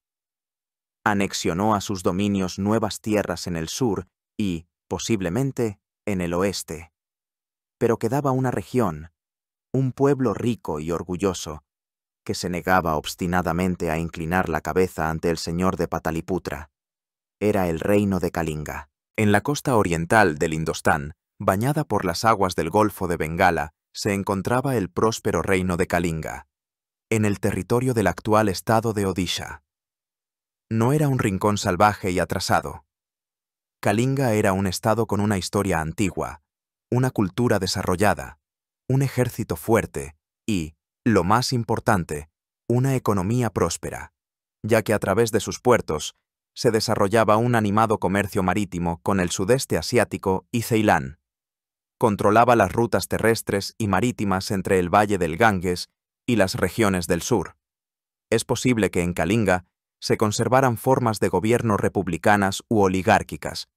Anexionó a sus dominios nuevas tierras en el sur y, posiblemente, en el oeste. Pero quedaba una región, un pueblo rico y orgulloso, que se negaba obstinadamente a inclinar la cabeza ante el señor de Pataliputra. Era el reino de Kalinga. En la costa oriental del Indostán, bañada por las aguas del Golfo de Bengala, se encontraba el próspero reino de Kalinga, en el territorio del actual estado de Odisha. No era un rincón salvaje y atrasado. Kalinga era un estado con una historia antigua, una cultura desarrollada, un ejército fuerte y, lo más importante, una economía próspera, ya que a través de sus puertos se desarrollaba un animado comercio marítimo con el sudeste asiático y Ceilán. Controlaba las rutas terrestres y marítimas entre el valle del Ganges y las regiones del sur. Es posible que en Kalinga se conservaran formas de gobierno republicanas u oligárquicas,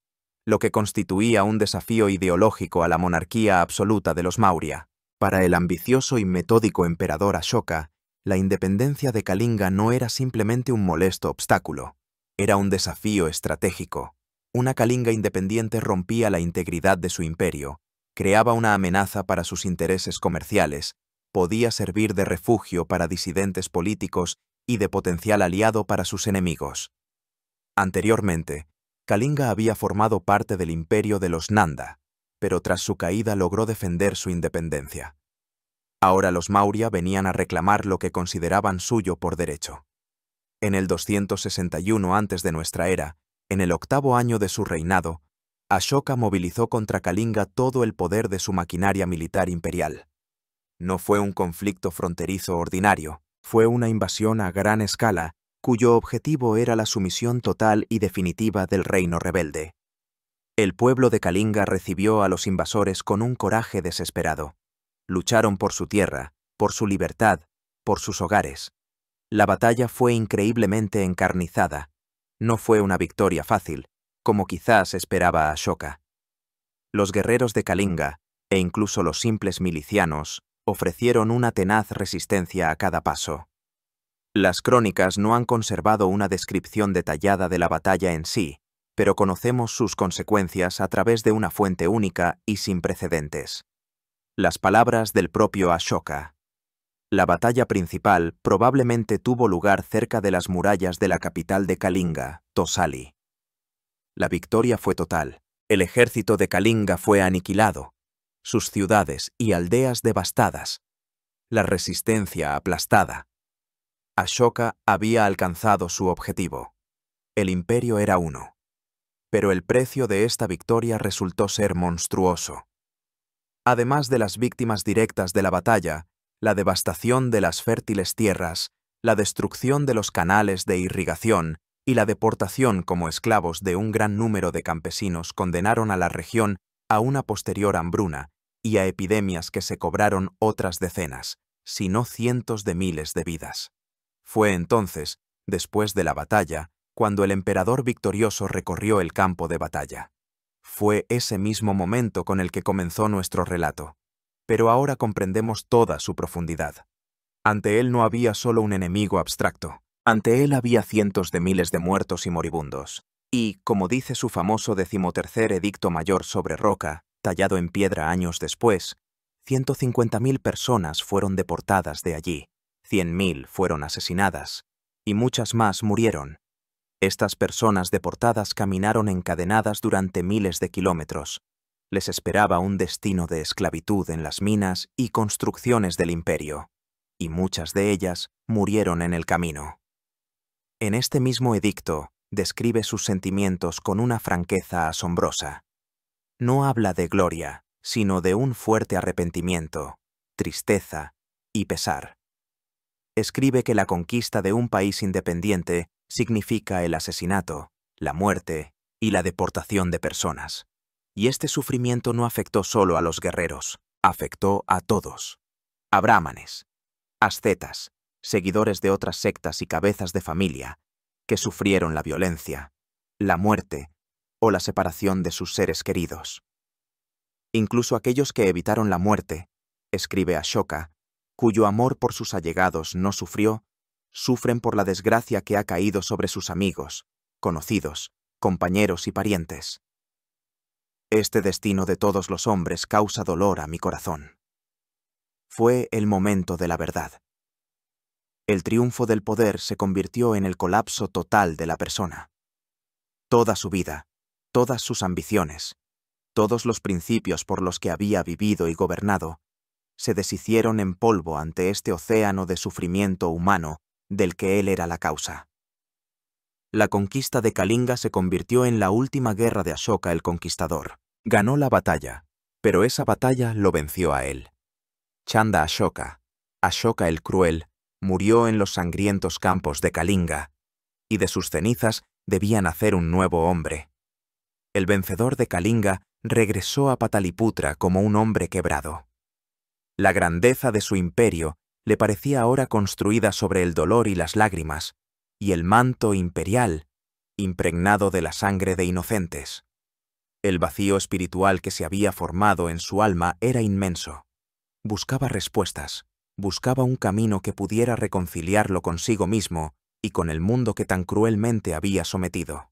lo que constituía un desafío ideológico a la monarquía absoluta de los Maurya. Para el ambicioso y metódico emperador Ashoka, la independencia de Kalinga no era simplemente un molesto obstáculo, era un desafío estratégico. Una Kalinga independiente rompía la integridad de su imperio, creaba una amenaza para sus intereses comerciales, podía servir de refugio para disidentes políticos y de potencial aliado para sus enemigos. Anteriormente, Kalinga había formado parte del imperio de los Nanda, pero tras su caída logró defender su independencia. Ahora los Maurya venían a reclamar lo que consideraban suyo por derecho. En el 261 antes de nuestra era, en el 8º año de su reinado, Ashoka movilizó contra Kalinga todo el poder de su maquinaria militar imperial. No fue un conflicto fronterizo ordinario, fue una invasión a gran escala, cuyo objetivo era la sumisión total y definitiva del reino rebelde. El pueblo de Kalinga recibió a los invasores con un coraje desesperado. Lucharon por su tierra, por su libertad, por sus hogares. La batalla fue increíblemente encarnizada. No fue una victoria fácil, como quizás esperaba Ashoka. Los guerreros de Kalinga, e incluso los simples milicianos, ofrecieron una tenaz resistencia a cada paso. Las crónicas no han conservado una descripción detallada de la batalla en sí, pero conocemos sus consecuencias a través de una fuente única y sin precedentes. Las palabras del propio Ashoka. La batalla principal probablemente tuvo lugar cerca de las murallas de la capital de Kalinga, Tosali. La victoria fue total. El ejército de Kalinga fue aniquilado, sus ciudades y aldeas devastadas, la resistencia aplastada. Ashoka había alcanzado su objetivo. El imperio era uno. Pero el precio de esta victoria resultó ser monstruoso. Además de las víctimas directas de la batalla, la devastación de las fértiles tierras, la destrucción de los canales de irrigación y la deportación como esclavos de un gran número de campesinos condenaron a la región a una posterior hambruna y a epidemias que se cobraron otras decenas, si no cientos de miles de vidas. Fue entonces, después de la batalla, cuando el emperador victorioso recorrió el campo de batalla. Fue ese mismo momento con el que comenzó nuestro relato, pero ahora comprendemos toda su profundidad. Ante él no había solo un enemigo abstracto, ante él había cientos de miles de muertos y moribundos. Y, como dice su famoso 13º edicto mayor sobre roca, tallado en piedra años después, 150.000 personas fueron deportadas de allí, 100.000 fueron asesinadas, y muchas más murieron. Estas personas deportadas caminaron encadenadas durante miles de kilómetros. Les esperaba un destino de esclavitud en las minas y construcciones del imperio, y muchas de ellas murieron en el camino. En este mismo edicto, describe sus sentimientos con una franqueza asombrosa. No habla de gloria, sino de un fuerte arrepentimiento, tristeza y pesar. Escribe que la conquista de un país independiente significa el asesinato, la muerte y la deportación de personas. Y este sufrimiento no afectó solo a los guerreros, afectó a todos. A brahmanes, ascetas, seguidores de otras sectas y cabezas de familia, que sufrieron la violencia, la muerte o la separación de sus seres queridos. Incluso aquellos que evitaron la muerte, escribe Ashoka, cuyo amor por sus allegados no sufrió, sufren por la desgracia que ha caído sobre sus amigos, conocidos, compañeros y parientes. Este destino de todos los hombres causa dolor a mi corazón. Fue el momento de la verdad. El triunfo del poder se convirtió en el colapso total de la persona. Toda su vida, todas sus ambiciones, todos los principios por los que había vivido y gobernado, se deshicieron en polvo ante este océano de sufrimiento humano del que él era la causa. La conquista de Kalinga se convirtió en la última guerra de Ashoka el Conquistador. Ganó la batalla, pero esa batalla lo venció a él. Chanda Ashoka, Ashoka el Cruel, murió en los sangrientos campos de Kalinga, y de sus cenizas debía nacer un nuevo hombre. El vencedor de Kalinga regresó a Pataliputra como un hombre quebrado. La grandeza de su imperio le parecía ahora construida sobre el dolor y las lágrimas, y el manto imperial, impregnado de la sangre de inocentes. El vacío espiritual que se había formado en su alma era inmenso. Buscaba respuestas, buscaba un camino que pudiera reconciliarlo consigo mismo y con el mundo que tan cruelmente había sometido.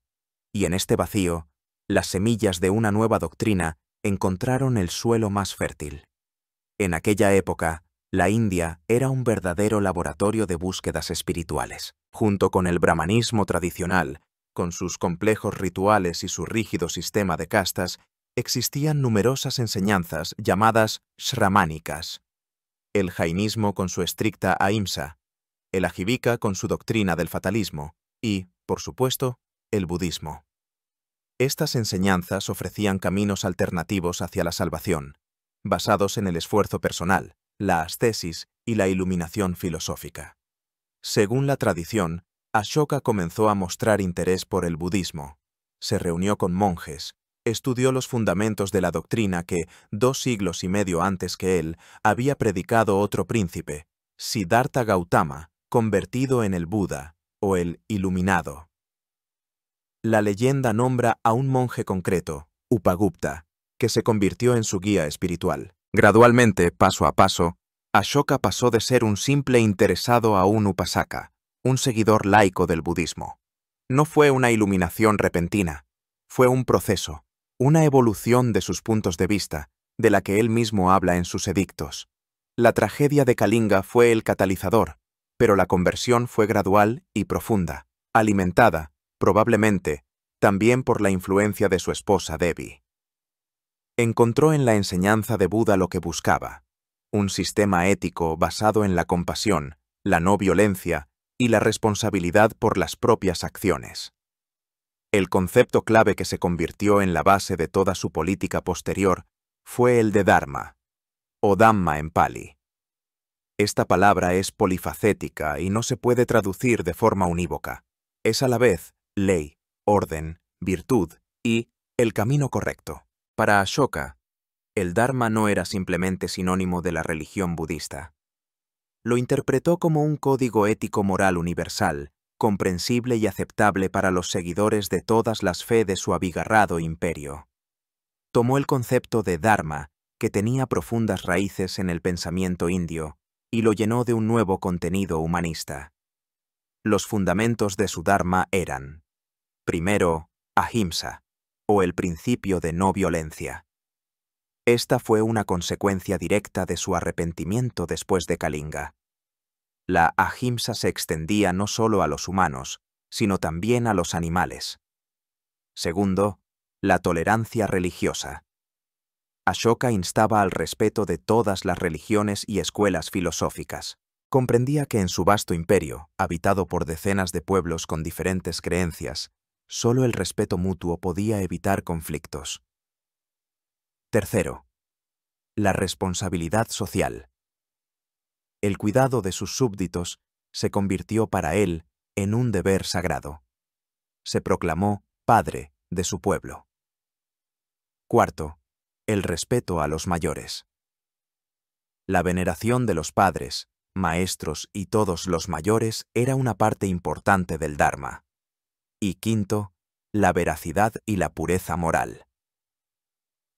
Y en este vacío, las semillas de una nueva doctrina encontraron el suelo más fértil. En aquella época, la India era un verdadero laboratorio de búsquedas espirituales. Junto con el brahmanismo tradicional, con sus complejos rituales y su rígido sistema de castas, existían numerosas enseñanzas llamadas shramánicas. El jainismo con su estricta ahimsa, el ajivika con su doctrina del fatalismo y, por supuesto, el budismo. Estas enseñanzas ofrecían caminos alternativos hacia la salvación, basados en el esfuerzo personal, la ascesis y la iluminación filosófica. Según la tradición, Ashoka comenzó a mostrar interés por el budismo. Se reunió con monjes, estudió los fundamentos de la doctrina que, 2 siglos y medio antes que él, había predicado otro príncipe, Siddhartha Gautama, convertido en el Buda, o el Iluminado. La leyenda nombra a un monje concreto, Upagupta, que se convirtió en su guía espiritual. Gradualmente, paso a paso, Ashoka pasó de ser un simple interesado a un upasaka, un seguidor laico del budismo. No fue una iluminación repentina, fue un proceso, una evolución de sus puntos de vista, de la que él mismo habla en sus edictos. La tragedia de Kalinga fue el catalizador, pero la conversión fue gradual y profunda, alimentada, probablemente, también por la influencia de su esposa Devi. Encontró en la enseñanza de Buda lo que buscaba, un sistema ético basado en la compasión, la no violencia y la responsabilidad por las propias acciones. El concepto clave que se convirtió en la base de toda su política posterior fue el de Dharma, o Dhamma en Pali. Esta palabra es polifacética y no se puede traducir de forma unívoca. Es a la vez ley, orden, virtud y el camino correcto. Para Ashoka, el Dharma no era simplemente sinónimo de la religión budista. Lo interpretó como un código ético-moral universal, comprensible y aceptable para los seguidores de todas las fe de su abigarrado imperio. Tomó el concepto de Dharma, que tenía profundas raíces en el pensamiento indio, y lo llenó de un nuevo contenido humanista. Los fundamentos de su Dharma eran, primero, ahimsa, o el principio de no violencia. Esta fue una consecuencia directa de su arrepentimiento después de Kalinga. La ahimsa se extendía no solo a los humanos, sino también a los animales. Segundo, la tolerancia religiosa. Ashoka instaba al respeto de todas las religiones y escuelas filosóficas. Comprendía que en su vasto imperio, habitado por decenas de pueblos con diferentes creencias, solo el respeto mutuo podía evitar conflictos. Tercero, la responsabilidad social. El cuidado de sus súbditos se convirtió para él en un deber sagrado. Se proclamó padre de su pueblo. Cuarto, el respeto a los mayores. La veneración de los padres, maestros y todos los mayores era una parte importante del Dharma. Y quinto, la veracidad y la pureza moral.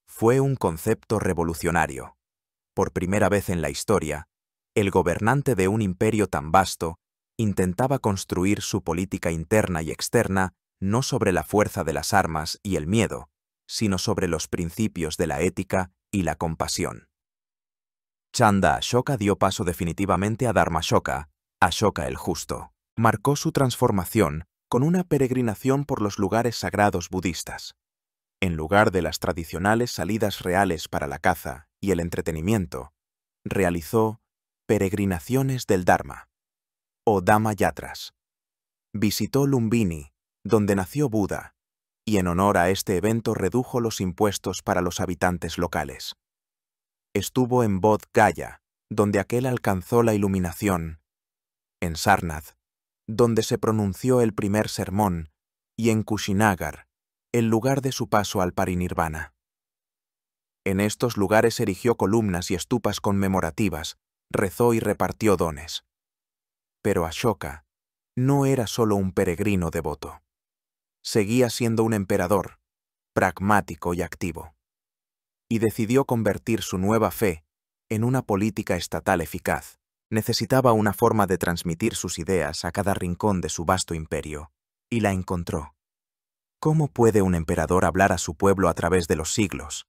Fue un concepto revolucionario. Por primera vez en la historia, el gobernante de un imperio tan vasto intentaba construir su política interna y externa no sobre la fuerza de las armas y el miedo, sino sobre los principios de la ética y la compasión. Chanda Ashoka dio paso definitivamente a Dharmashoka, Ashoka el Justo. Marcó su transformación con una peregrinación por los lugares sagrados budistas. En lugar de las tradicionales salidas reales para la caza y el entretenimiento, realizó peregrinaciones del Dharma, o Dhamma Yatras. Visitó Lumbini, donde nació Buda, y en honor a este evento redujo los impuestos para los habitantes locales. Estuvo en Bodh Gaya, donde aquel alcanzó la iluminación, en Sarnath, donde se pronunció el primer sermón, y en Kushinagar, el lugar de su paso al parinirvana. En estos lugares erigió columnas y estupas conmemorativas, rezó y repartió dones. Pero Ashoka no era solo un peregrino devoto. Seguía siendo un emperador, pragmático y activo. Y decidió convertir su nueva fe en una política estatal eficaz, necesitaba una forma de transmitir sus ideas a cada rincón de su vasto imperio, y la encontró. ¿Cómo puede un emperador hablar a su pueblo a través de los siglos?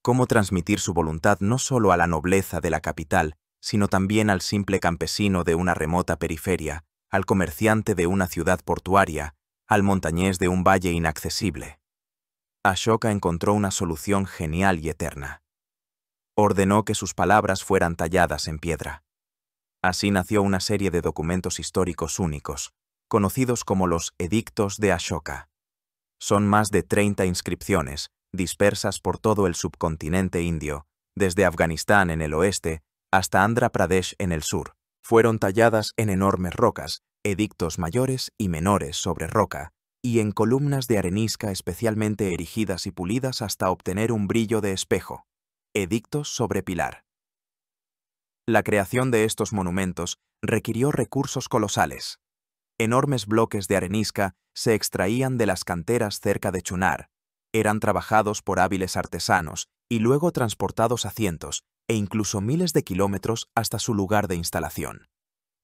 ¿Cómo transmitir su voluntad no solo a la nobleza de la capital, sino también al simple campesino de una remota periferia, al comerciante de una ciudad portuaria, al montañés de un valle inaccesible? Ashoka encontró una solución genial y eterna. Ordenó que sus palabras fueran talladas en piedra. Así nació una serie de documentos históricos únicos, conocidos como los Edictos de Ashoka. Son más de 30 inscripciones, dispersas por todo el subcontinente indio, desde Afganistán en el oeste hasta Andhra Pradesh en el sur. Fueron talladas en enormes rocas, edictos mayores y menores sobre roca, y en columnas de arenisca especialmente erigidas y pulidas hasta obtener un brillo de espejo. Edictos sobre pilar. La creación de estos monumentos requirió recursos colosales. Enormes bloques de arenisca se extraían de las canteras cerca de Chunar, eran trabajados por hábiles artesanos y luego transportados a cientos e incluso miles de kilómetros hasta su lugar de instalación.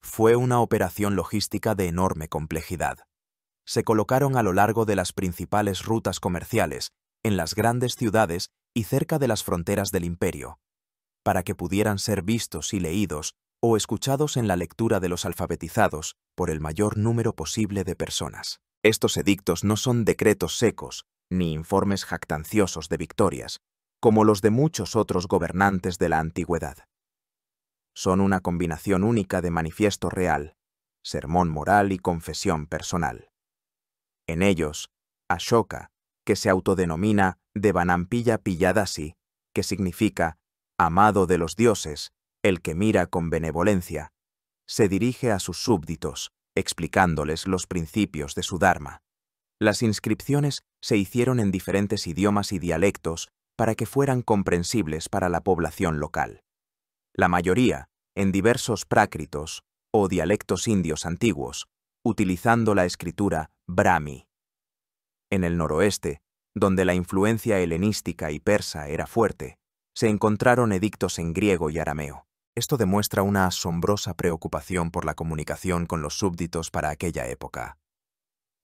Fue una operación logística de enorme complejidad. Se colocaron a lo largo de las principales rutas comerciales, en las grandes ciudades y cerca de las fronteras del imperio, para que pudieran ser vistos y leídos o escuchados en la lectura de los alfabetizados por el mayor número posible de personas. Estos edictos no son decretos secos, ni informes jactanciosos de victorias, como los de muchos otros gobernantes de la antigüedad. Son una combinación única de manifiesto real, sermón moral y confesión personal. En ellos, Ashoka, que se autodenomina Devanampiya Piyadasi, que significa amado de los dioses, el que mira con benevolencia, se dirige a sus súbditos, explicándoles los principios de su dharma. Las inscripciones se hicieron en diferentes idiomas y dialectos para que fueran comprensibles para la población local. La mayoría, en diversos prácritos o dialectos indios antiguos, utilizando la escritura brahmi. En el noroeste, donde la influencia helenística y persa era fuerte, se encontraron edictos en griego y arameo. Esto demuestra una asombrosa preocupación por la comunicación con los súbditos para aquella época.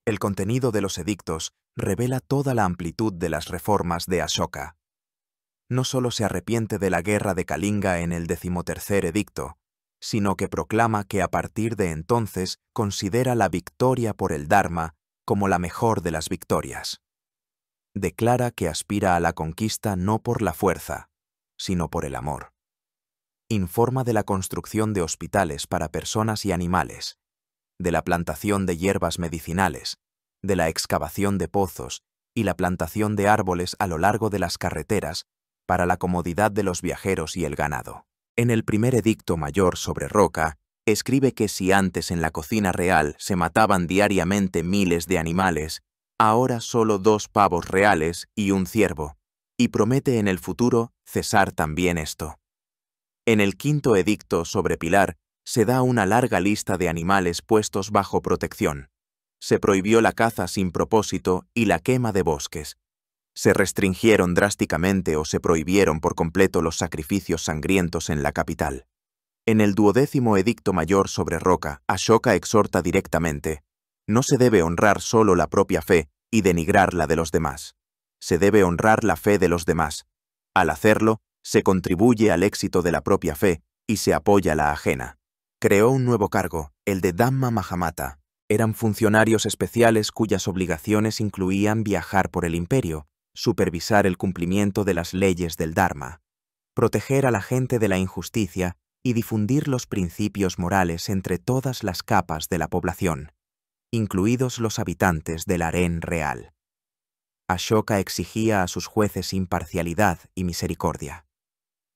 El contenido de los edictos revela toda la amplitud de las reformas de Ashoka. No solo se arrepiente de la guerra de Kalinga en el 13º edicto, sino que proclama que a partir de entonces considera la victoria por el Dharma como la mejor de las victorias. Declara que aspira a la conquista no por la fuerza, sino por el amor. Informa de la construcción de hospitales para personas y animales, de la plantación de hierbas medicinales, de la excavación de pozos y la plantación de árboles a lo largo de las carreteras para la comodidad de los viajeros y el ganado. En el primer edicto mayor sobre roca, escribe que si antes en la cocina real se mataban diariamente miles de animales, ahora solo 2 pavos reales y un ciervo, y promete en el futuro cesar también esto. En el quinto edicto sobre pilar se da una larga lista de animales puestos bajo protección. Se prohibió la caza sin propósito y la quema de bosques. Se restringieron drásticamente o se prohibieron por completo los sacrificios sangrientos en la capital. En el 12º edicto mayor sobre roca, Ashoka exhorta directamente: no se debe honrar solo la propia fe y denigrar la de los demás. Se debe honrar la fe de los demás. Al hacerlo, se contribuye al éxito de la propia fe y se apoya la ajena. Creó un nuevo cargo, el de Dhamma Mahamata. Eran funcionarios especiales cuyas obligaciones incluían viajar por el imperio, supervisar el cumplimiento de las leyes del Dharma, proteger a la gente de la injusticia y difundir los principios morales entre todas las capas de la población, incluidos los habitantes del harén real. Ashoka exigía a sus jueces imparcialidad y misericordia.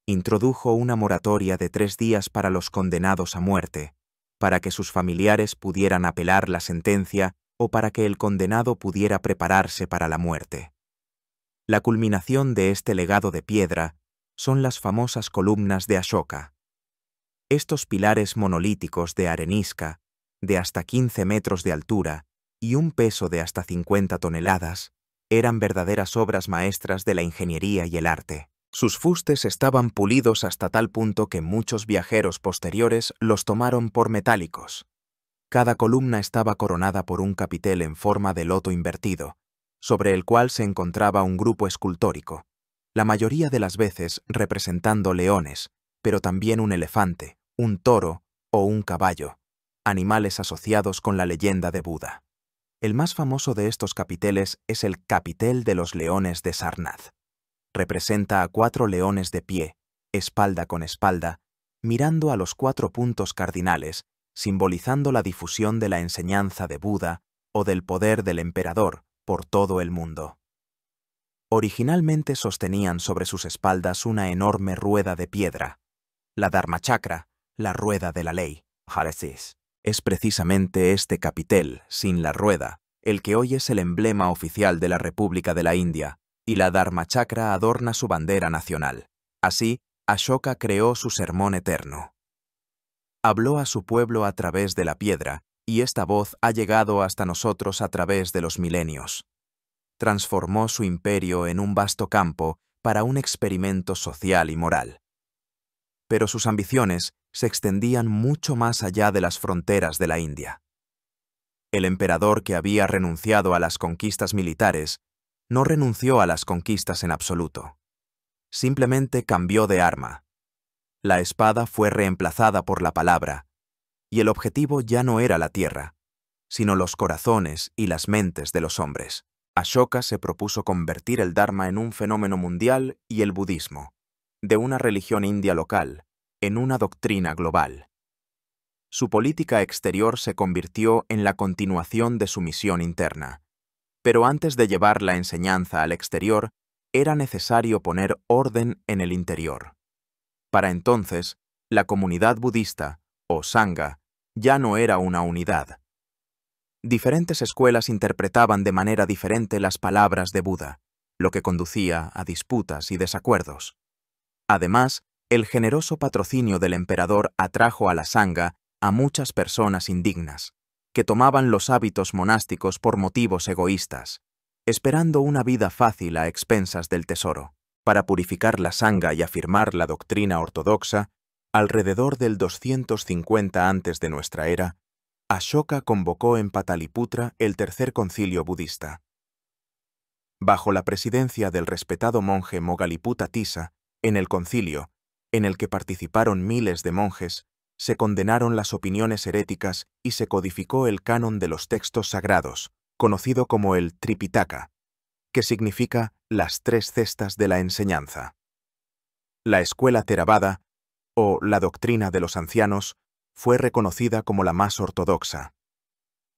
Introdujo una moratoria de 3 días para los condenados a muerte, para que sus familiares pudieran apelar la sentencia o para que el condenado pudiera prepararse para la muerte. La culminación de este legado de piedra son las famosas columnas de Ashoka. Estos pilares monolíticos de arenisca, de hasta 15 metros de altura y un peso de hasta 50 toneladas, eran verdaderas obras maestras de la ingeniería y el arte. Sus fustes estaban pulidos hasta tal punto que muchos viajeros posteriores los tomaron por metálicos. Cada columna estaba coronada por un capitel en forma de loto invertido, sobre el cual se encontraba un grupo escultórico, la mayoría de las veces representando leones, pero también un elefante, un toro o un caballo, animales asociados con la leyenda de Buda. El más famoso de estos capiteles es el Capitel de los Leones de Sarnath. Representa a 4 leones de pie, espalda con espalda, mirando a los 4 puntos cardinales, simbolizando la difusión de la enseñanza de Buda o del poder del emperador por todo el mundo. Originalmente sostenían sobre sus espaldas una enorme rueda de piedra. La Dharmachakra, la rueda de la ley, es precisamente este capitel, sin la rueda, el que hoy es el emblema oficial de la República de la India, y la Dharmachakra adorna su bandera nacional. Así, Ashoka creó su sermón eterno. Habló a su pueblo a través de la piedra, y esta voz ha llegado hasta nosotros a través de los milenios. Transformó su imperio en un vasto campo para un experimento social y moral. Pero sus ambiciones se extendían mucho más allá de las fronteras de la India. El emperador que había renunciado a las conquistas militares no renunció a las conquistas en absoluto. Simplemente cambió de arma. La espada fue reemplazada por la palabra, y el objetivo ya no era la tierra, sino los corazones y las mentes de los hombres. Ashoka se propuso convertir el Dharma en un fenómeno mundial y el budismo, de una religión india local, en una doctrina global. Su política exterior se convirtió en la continuación de su misión interna. Pero antes de llevar la enseñanza al exterior, era necesario poner orden en el interior. Para entonces, la comunidad budista, o sangha, ya no era una unidad. Diferentes escuelas interpretaban de manera diferente las palabras de Buda, lo que conducía a disputas y desacuerdos. Además, el generoso patrocinio del emperador atrajo a la sangha a muchas personas indignas, que tomaban los hábitos monásticos por motivos egoístas, esperando una vida fácil a expensas del tesoro. Para purificar la sangha y afirmar la doctrina ortodoxa, alrededor del 250 antes de nuestra era, Ashoka convocó en Pataliputra el tercer concilio budista. Bajo la presidencia del respetado monje Moggaliputta Tissa, en el concilio, en el que participaron miles de monjes, se condenaron las opiniones heréticas y se codificó el canon de los textos sagrados, conocido como el Tripitaka, que significa las 3 cestas de la enseñanza. La escuela Theravada, o la doctrina de los ancianos, fue reconocida como la más ortodoxa.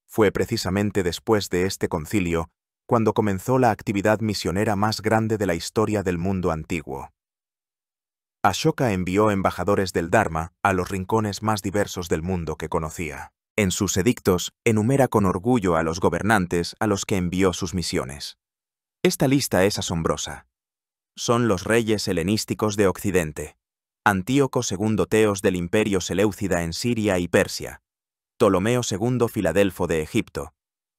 Fue precisamente después de este concilio cuando comenzó la actividad misionera más grande de la historia del mundo antiguo. Ashoka envió embajadores del Dharma a los rincones más diversos del mundo que conocía. En sus edictos, enumera con orgullo a los gobernantes a los que envió sus misiones. Esta lista es asombrosa. Son los reyes helenísticos de Occidente, Antíoco II Teos del Imperio Seleucida en Siria y Persia, Ptolomeo II Filadelfo de Egipto,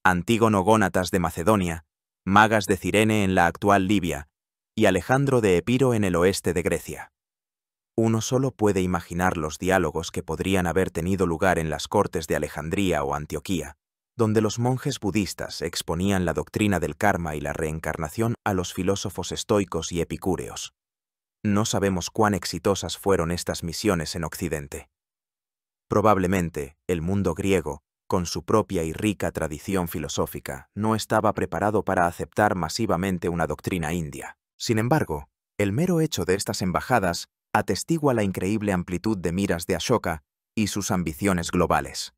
Antígono Gónatas de Macedonia, Magas de Cirene en la actual Libia y Alejandro de Epiro en el oeste de Grecia. Uno solo puede imaginar los diálogos que podrían haber tenido lugar en las cortes de Alejandría o Antioquía, donde los monjes budistas exponían la doctrina del karma y la reencarnación a los filósofos estoicos y epicúreos. No sabemos cuán exitosas fueron estas misiones en Occidente. Probablemente, el mundo griego, con su propia y rica tradición filosófica, no estaba preparado para aceptar masivamente una doctrina india. Sin embargo, el mero hecho de estas embajadas atestigua la increíble amplitud de miras de Ashoka y sus ambiciones globales.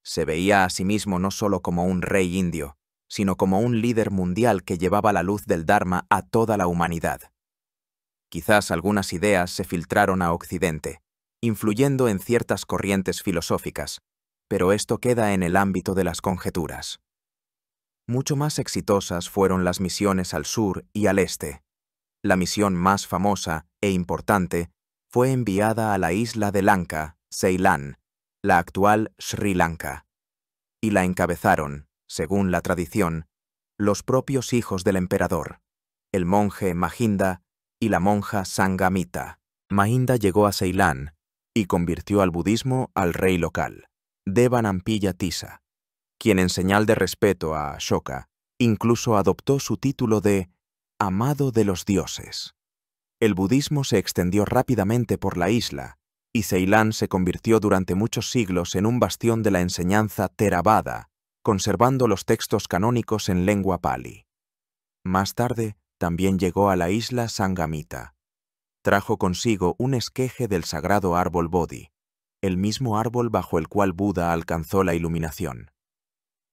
Se veía a sí mismo no solo como un rey indio, sino como un líder mundial que llevaba la luz del Dharma a toda la humanidad. Quizás algunas ideas se filtraron a Occidente, influyendo en ciertas corrientes filosóficas, pero esto queda en el ámbito de las conjeturas. Mucho más exitosas fueron las misiones al sur y al este. La misión más famosa e importante fue enviada a la isla de Lanka, Ceilán, la actual Sri Lanka, y la encabezaron, según la tradición, los propios hijos del emperador, el monje Mahinda y la monja Sanghamitta. Mahinda llegó a Ceilán y convirtió al budismo al rey local, Devanampiya Tissa, quien en señal de respeto a Ashoka incluso adoptó su título de amado de los dioses. El budismo se extendió rápidamente por la isla y Ceilán se convirtió durante muchos siglos en un bastión de la enseñanza Theravada, conservando los textos canónicos en lengua pali. Más tarde, también llegó a la isla Sanghamitta. Trajo consigo un esqueje del sagrado árbol Bodhi, el mismo árbol bajo el cual Buda alcanzó la iluminación.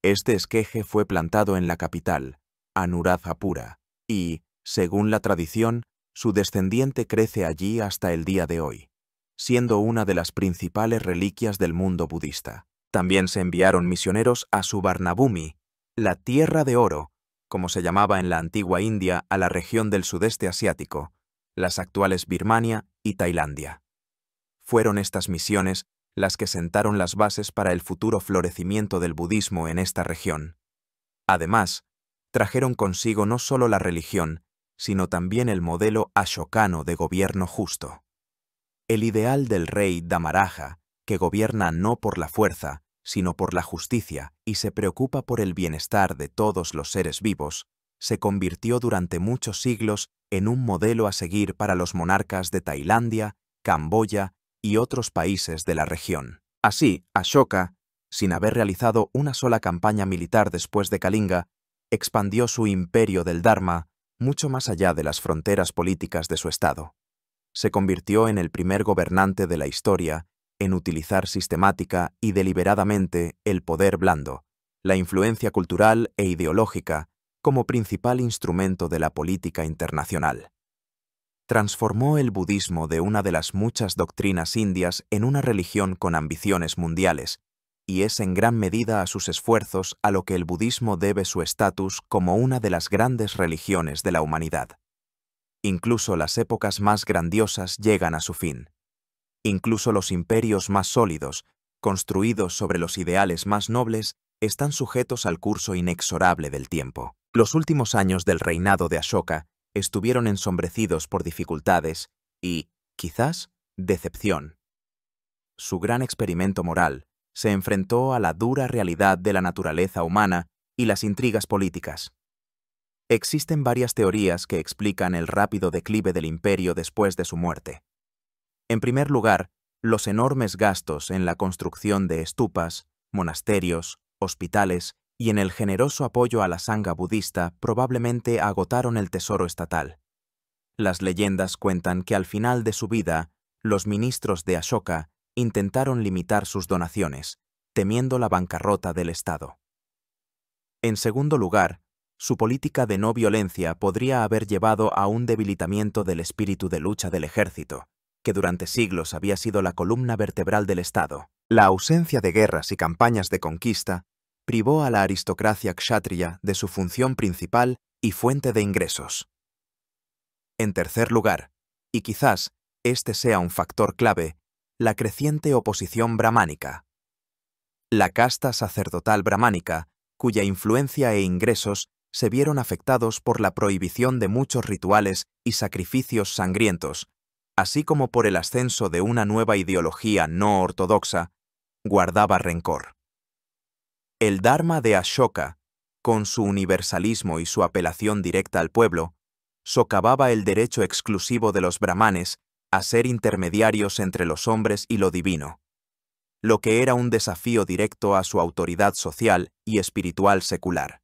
Este esqueje fue plantado en la capital, Anuradhapura, y, según la tradición, su descendiente crece allí hasta el día de hoy, siendo una de las principales reliquias del mundo budista. También se enviaron misioneros a Suvarnabhumi, la Tierra de Oro, como se llamaba en la antigua India a la región del sudeste asiático, las actuales Birmania y Tailandia. Fueron estas misiones las que sentaron las bases para el futuro florecimiento del budismo en esta región. Además, trajeron consigo no solo la religión, sino también el modelo ashokano de gobierno justo. El ideal del rey Dhamaraja, que gobierna no por la fuerza, sino por la justicia y se preocupa por el bienestar de todos los seres vivos, se convirtió durante muchos siglos en un modelo a seguir para los monarcas de Tailandia, Camboya y otros países de la región. Así, Ashoka, sin haber realizado una sola campaña militar después de Kalinga, expandió su imperio del Dharma mucho más allá de las fronteras políticas de su estado. Se convirtió en el primer gobernante de la historia en utilizar sistemática y deliberadamente el poder blando, la influencia cultural e ideológica, como principal instrumento de la política internacional. Transformó el budismo de una de las muchas doctrinas indias en una religión con ambiciones mundiales, y es en gran medida a sus esfuerzos a lo que el budismo debe su estatus como una de las grandes religiones de la humanidad. Incluso las épocas más grandiosas llegan a su fin. Incluso los imperios más sólidos, construidos sobre los ideales más nobles, están sujetos al curso inexorable del tiempo. Los últimos años del reinado de Ashoka estuvieron ensombrecidos por dificultades y, quizás, decepción. Su gran experimento moral se enfrentó a la dura realidad de la naturaleza humana y las intrigas políticas. Existen varias teorías que explican el rápido declive del imperio después de su muerte. En primer lugar, los enormes gastos en la construcción de estupas, monasterios, hospitales y en el generoso apoyo a la sangha budista probablemente agotaron el tesoro estatal. Las leyendas cuentan que al final de su vida, los ministros de Ashoka intentaron limitar sus donaciones, temiendo la bancarrota del Estado. En segundo lugar, su política de no violencia podría haber llevado a un debilitamiento del espíritu de lucha del ejército, que durante siglos había sido la columna vertebral del Estado. La ausencia de guerras y campañas de conquista privó a la aristocracia kshatriya de su función principal y fuente de ingresos. En tercer lugar, y quizás este sea un factor clave, la creciente oposición brahmánica. La casta sacerdotal brahmánica, cuya influencia e ingresos se vieron afectados por la prohibición de muchos rituales y sacrificios sangrientos, así como por el ascenso de una nueva ideología no ortodoxa, guardaba rencor. El Dharma de Ashoka, con su universalismo y su apelación directa al pueblo, socavaba el derecho exclusivo de los brahmanes a ser intermediarios entre los hombres y lo divino, lo que era un desafío directo a su autoridad social y espiritual secular.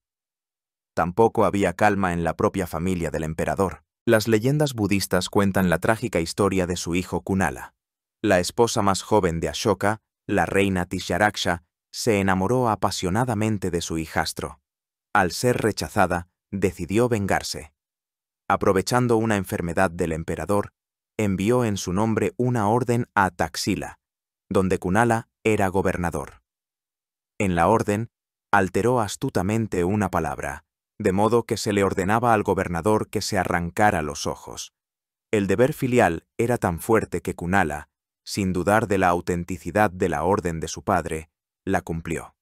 Tampoco había calma en la propia familia del emperador. Las leyendas budistas cuentan la trágica historia de su hijo Kunala. La esposa más joven de Ashoka, la reina Tishyaraksha, se enamoró apasionadamente de su hijastro. Al ser rechazada, decidió vengarse. Aprovechando una enfermedad del emperador, envió en su nombre una orden a Taxila, donde Kunala era gobernador. En la orden, alteró astutamente una palabra, de modo que se le ordenaba al gobernador que se arrancara los ojos. El deber filial era tan fuerte que Kunala, sin dudar de la autenticidad de la orden de su padre, la cumplió.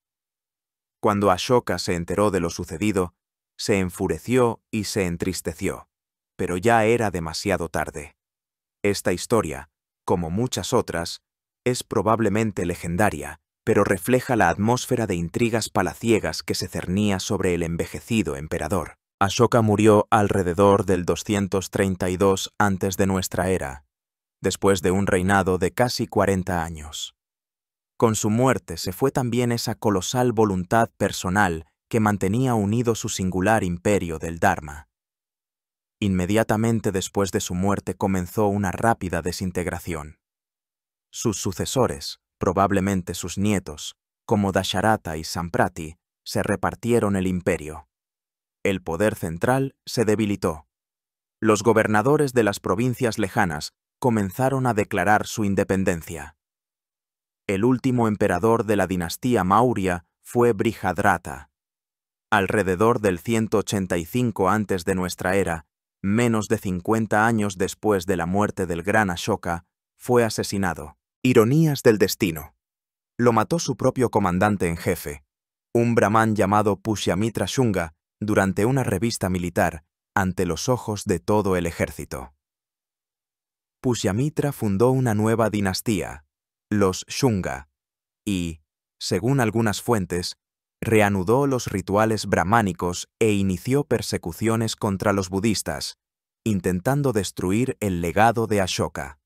Cuando Ashoka se enteró de lo sucedido, se enfureció y se entristeció, pero ya era demasiado tarde. Esta historia, como muchas otras, es probablemente legendaria, pero refleja la atmósfera de intrigas palaciegas que se cernía sobre el envejecido emperador. Ashoka murió alrededor del 232 antes de nuestra era, después de un reinado de casi 40 años. Con su muerte se fue también esa colosal voluntad personal que mantenía unido su singular imperio del Dharma. Inmediatamente después de su muerte comenzó una rápida desintegración. Sus sucesores, probablemente sus nietos, como Dasharatha y Samprati, se repartieron el imperio. El poder central se debilitó. Los gobernadores de las provincias lejanas comenzaron a declarar su independencia. El último emperador de la dinastía Maurya fue Brihadratha. Alrededor del 185 antes de nuestra era, menos de 50 años después de la muerte del gran Ashoka, fue asesinado. Ironías del destino. Lo mató su propio comandante en jefe, un brahmán llamado Pushyamitra Shunga, durante una revista militar, ante los ojos de todo el ejército. Pushyamitra fundó una nueva dinastía, los Shunga, y, según algunas fuentes, reanudó los rituales brahmánicos e inició persecuciones contra los budistas, intentando destruir el legado de Ashoka.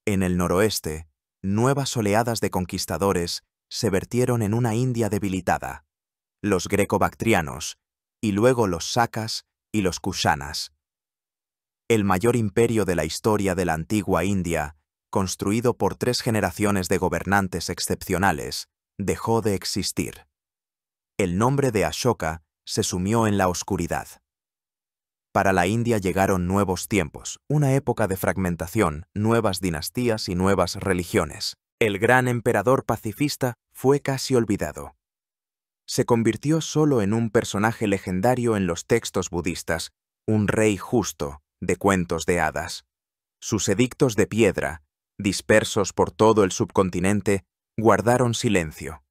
En el noroeste, nuevas oleadas de conquistadores se vertieron en una India debilitada, los greco-bactrianos, y luego los sakas y los kushanas. El mayor imperio de la historia de la antigua India, construido por 3 generaciones de gobernantes excepcionales, dejó de existir. El nombre de Ashoka se sumió en la oscuridad. Para la India llegaron nuevos tiempos, una época de fragmentación, nuevas dinastías y nuevas religiones. El gran emperador pacifista fue casi olvidado. Se convirtió solo en un personaje legendario en los textos budistas, un rey justo, de cuentos de hadas. Sus edictos de piedra, dispersos por todo el subcontinente, guardaron silencio.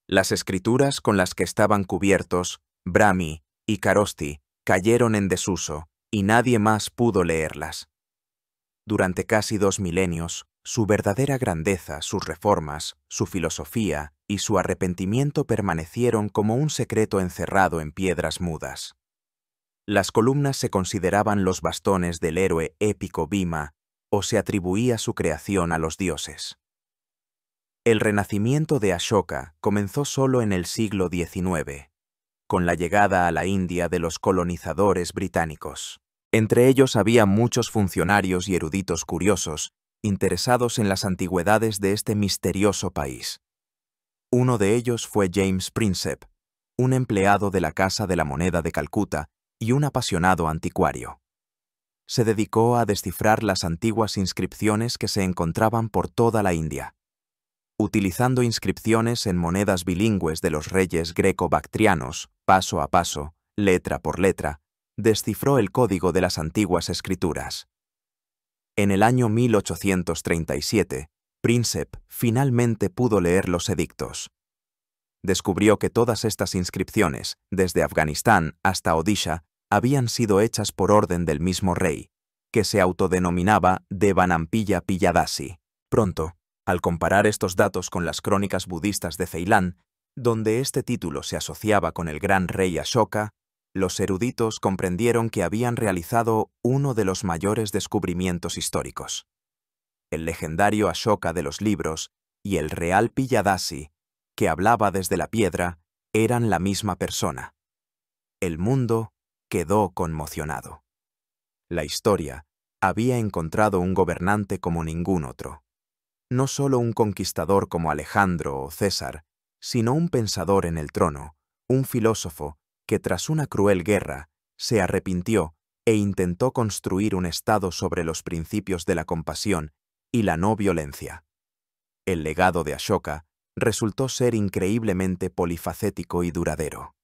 Las escrituras con las que estaban cubiertos, Brahmi y Kharosti, cayeron en desuso y nadie más pudo leerlas. Durante casi 2 milenios, su verdadera grandeza, sus reformas, su filosofía y su arrepentimiento permanecieron como un secreto encerrado en piedras mudas. Las columnas se consideraban los bastones del héroe épico Bhima o se atribuía su creación a los dioses. El renacimiento de Ashoka comenzó solo en el siglo XIX, con la llegada a la India de los colonizadores británicos. Entre ellos había muchos funcionarios y eruditos curiosos, interesados en las antigüedades de este misterioso país. Uno de ellos fue James Prinsep, un empleado de la Casa de la Moneda de Calcuta y un apasionado anticuario. Se dedicó a descifrar las antiguas inscripciones que se encontraban por toda la India. Utilizando inscripciones en monedas bilingües de los reyes greco-bactrianos, paso a paso, letra por letra, descifró el código de las antiguas escrituras. En el año 1837, Prinsep finalmente pudo leer los edictos. Descubrió que todas estas inscripciones, desde Afganistán hasta Odisha, habían sido hechas por orden del mismo rey, que se autodenominaba Devanampiya Piyadasi. Pronto, al comparar estos datos con las crónicas budistas de Ceilán, donde este título se asociaba con el gran rey Ashoka, los eruditos comprendieron que habían realizado uno de los mayores descubrimientos históricos. El legendario Ashoka de los libros y el real Piyadasi, que hablaba desde la piedra, eran la misma persona. El mundo quedó conmocionado. La historia había encontrado un gobernante como ningún otro. No solo un conquistador como Alejandro o César, sino un pensador en el trono, un filósofo que tras una cruel guerra se arrepintió e intentó construir un Estado sobre los principios de la compasión y la no violencia. El legado de Ashoka resultó ser increíblemente polifacético y duradero.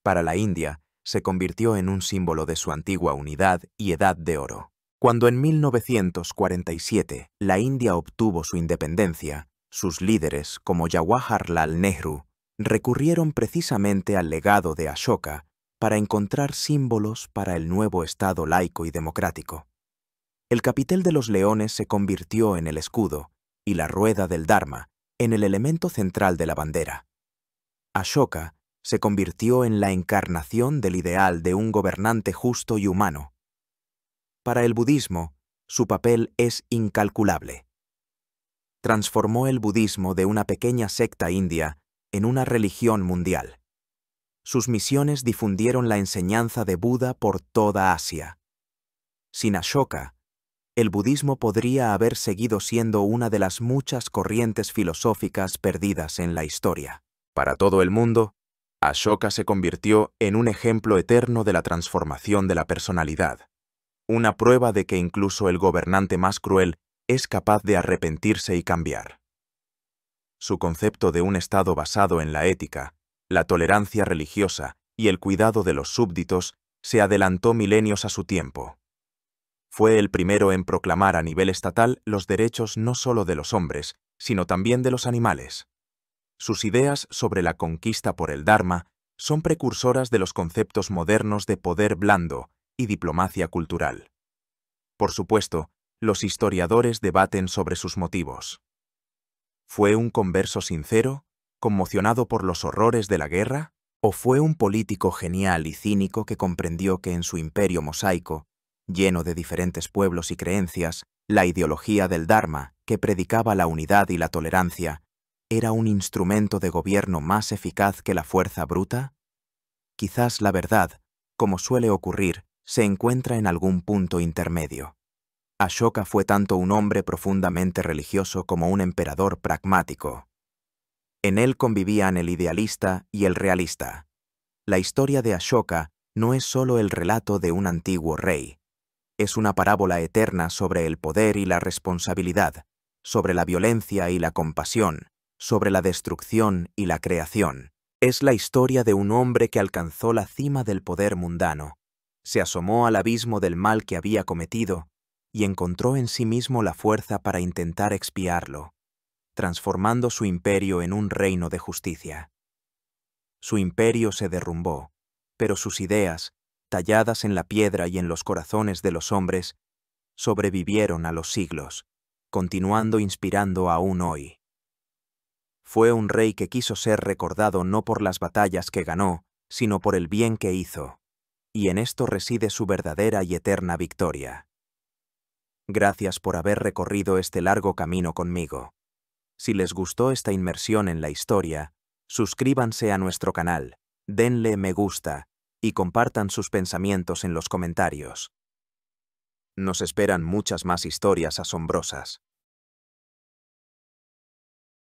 Para la India, se convirtió en un símbolo de su antigua unidad y edad de oro. Cuando en 1947 la India obtuvo su independencia, sus líderes, como Jawaharlal Nehru, recurrieron precisamente al legado de Ashoka para encontrar símbolos para el nuevo Estado laico y democrático. El capitel de los leones se convirtió en el escudo y la rueda del Dharma en el elemento central de la bandera. Ashoka se convirtió en la encarnación del ideal de un gobernante justo y humano. Para el budismo, su papel es incalculable. Transformó el budismo de una pequeña secta india en una religión mundial. Sus misiones difundieron la enseñanza de Buda por toda Asia. Sin Ashoka, el budismo podría haber seguido siendo una de las muchas corrientes filosóficas perdidas en la historia. Para todo el mundo, Ashoka se convirtió en un ejemplo eterno de la transformación de la personalidad, una prueba de que incluso el gobernante más cruel es capaz de arrepentirse y cambiar. Su concepto de un Estado basado en la ética, la tolerancia religiosa y el cuidado de los súbditos se adelantó milenios a su tiempo. Fue el primero en proclamar a nivel estatal los derechos no solo de los hombres, sino también de los animales. Sus ideas sobre la conquista por el Dharma son precursoras de los conceptos modernos de poder blando y diplomacia cultural. Por supuesto, los historiadores debaten sobre sus motivos. ¿Fue un converso sincero, conmocionado por los horrores de la guerra? ¿O fue un político genial y cínico que comprendió que en su imperio mosaico, lleno de diferentes pueblos y creencias, la ideología del Dharma, que predicaba la unidad y la tolerancia, era un instrumento de gobierno más eficaz que la fuerza bruta? Quizás la verdad, como suele ocurrir, se encuentra en algún punto intermedio. Ashoka fue tanto un hombre profundamente religioso como un emperador pragmático. En él convivían el idealista y el realista. La historia de Ashoka no es solo el relato de un antiguo rey. Es una parábola eterna sobre el poder y la responsabilidad, sobre la violencia y la compasión, sobre la destrucción y la creación. Es la historia de un hombre que alcanzó la cima del poder mundano, se asomó al abismo del mal que había cometido y encontró en sí mismo la fuerza para intentar expiarlo, transformando su imperio en un reino de justicia. Su imperio se derrumbó, pero sus ideas, talladas en la piedra y en los corazones de los hombres, sobrevivieron a los siglos, continuando inspirando aún hoy. Fue un rey que quiso ser recordado no por las batallas que ganó, sino por el bien que hizo, y en esto reside su verdadera y eterna victoria. Gracias por haber recorrido este largo camino conmigo. Si les gustó esta inmersión en la historia, suscríbanse a nuestro canal, denle me gusta y compartan sus pensamientos en los comentarios. Nos esperan muchas más historias asombrosas.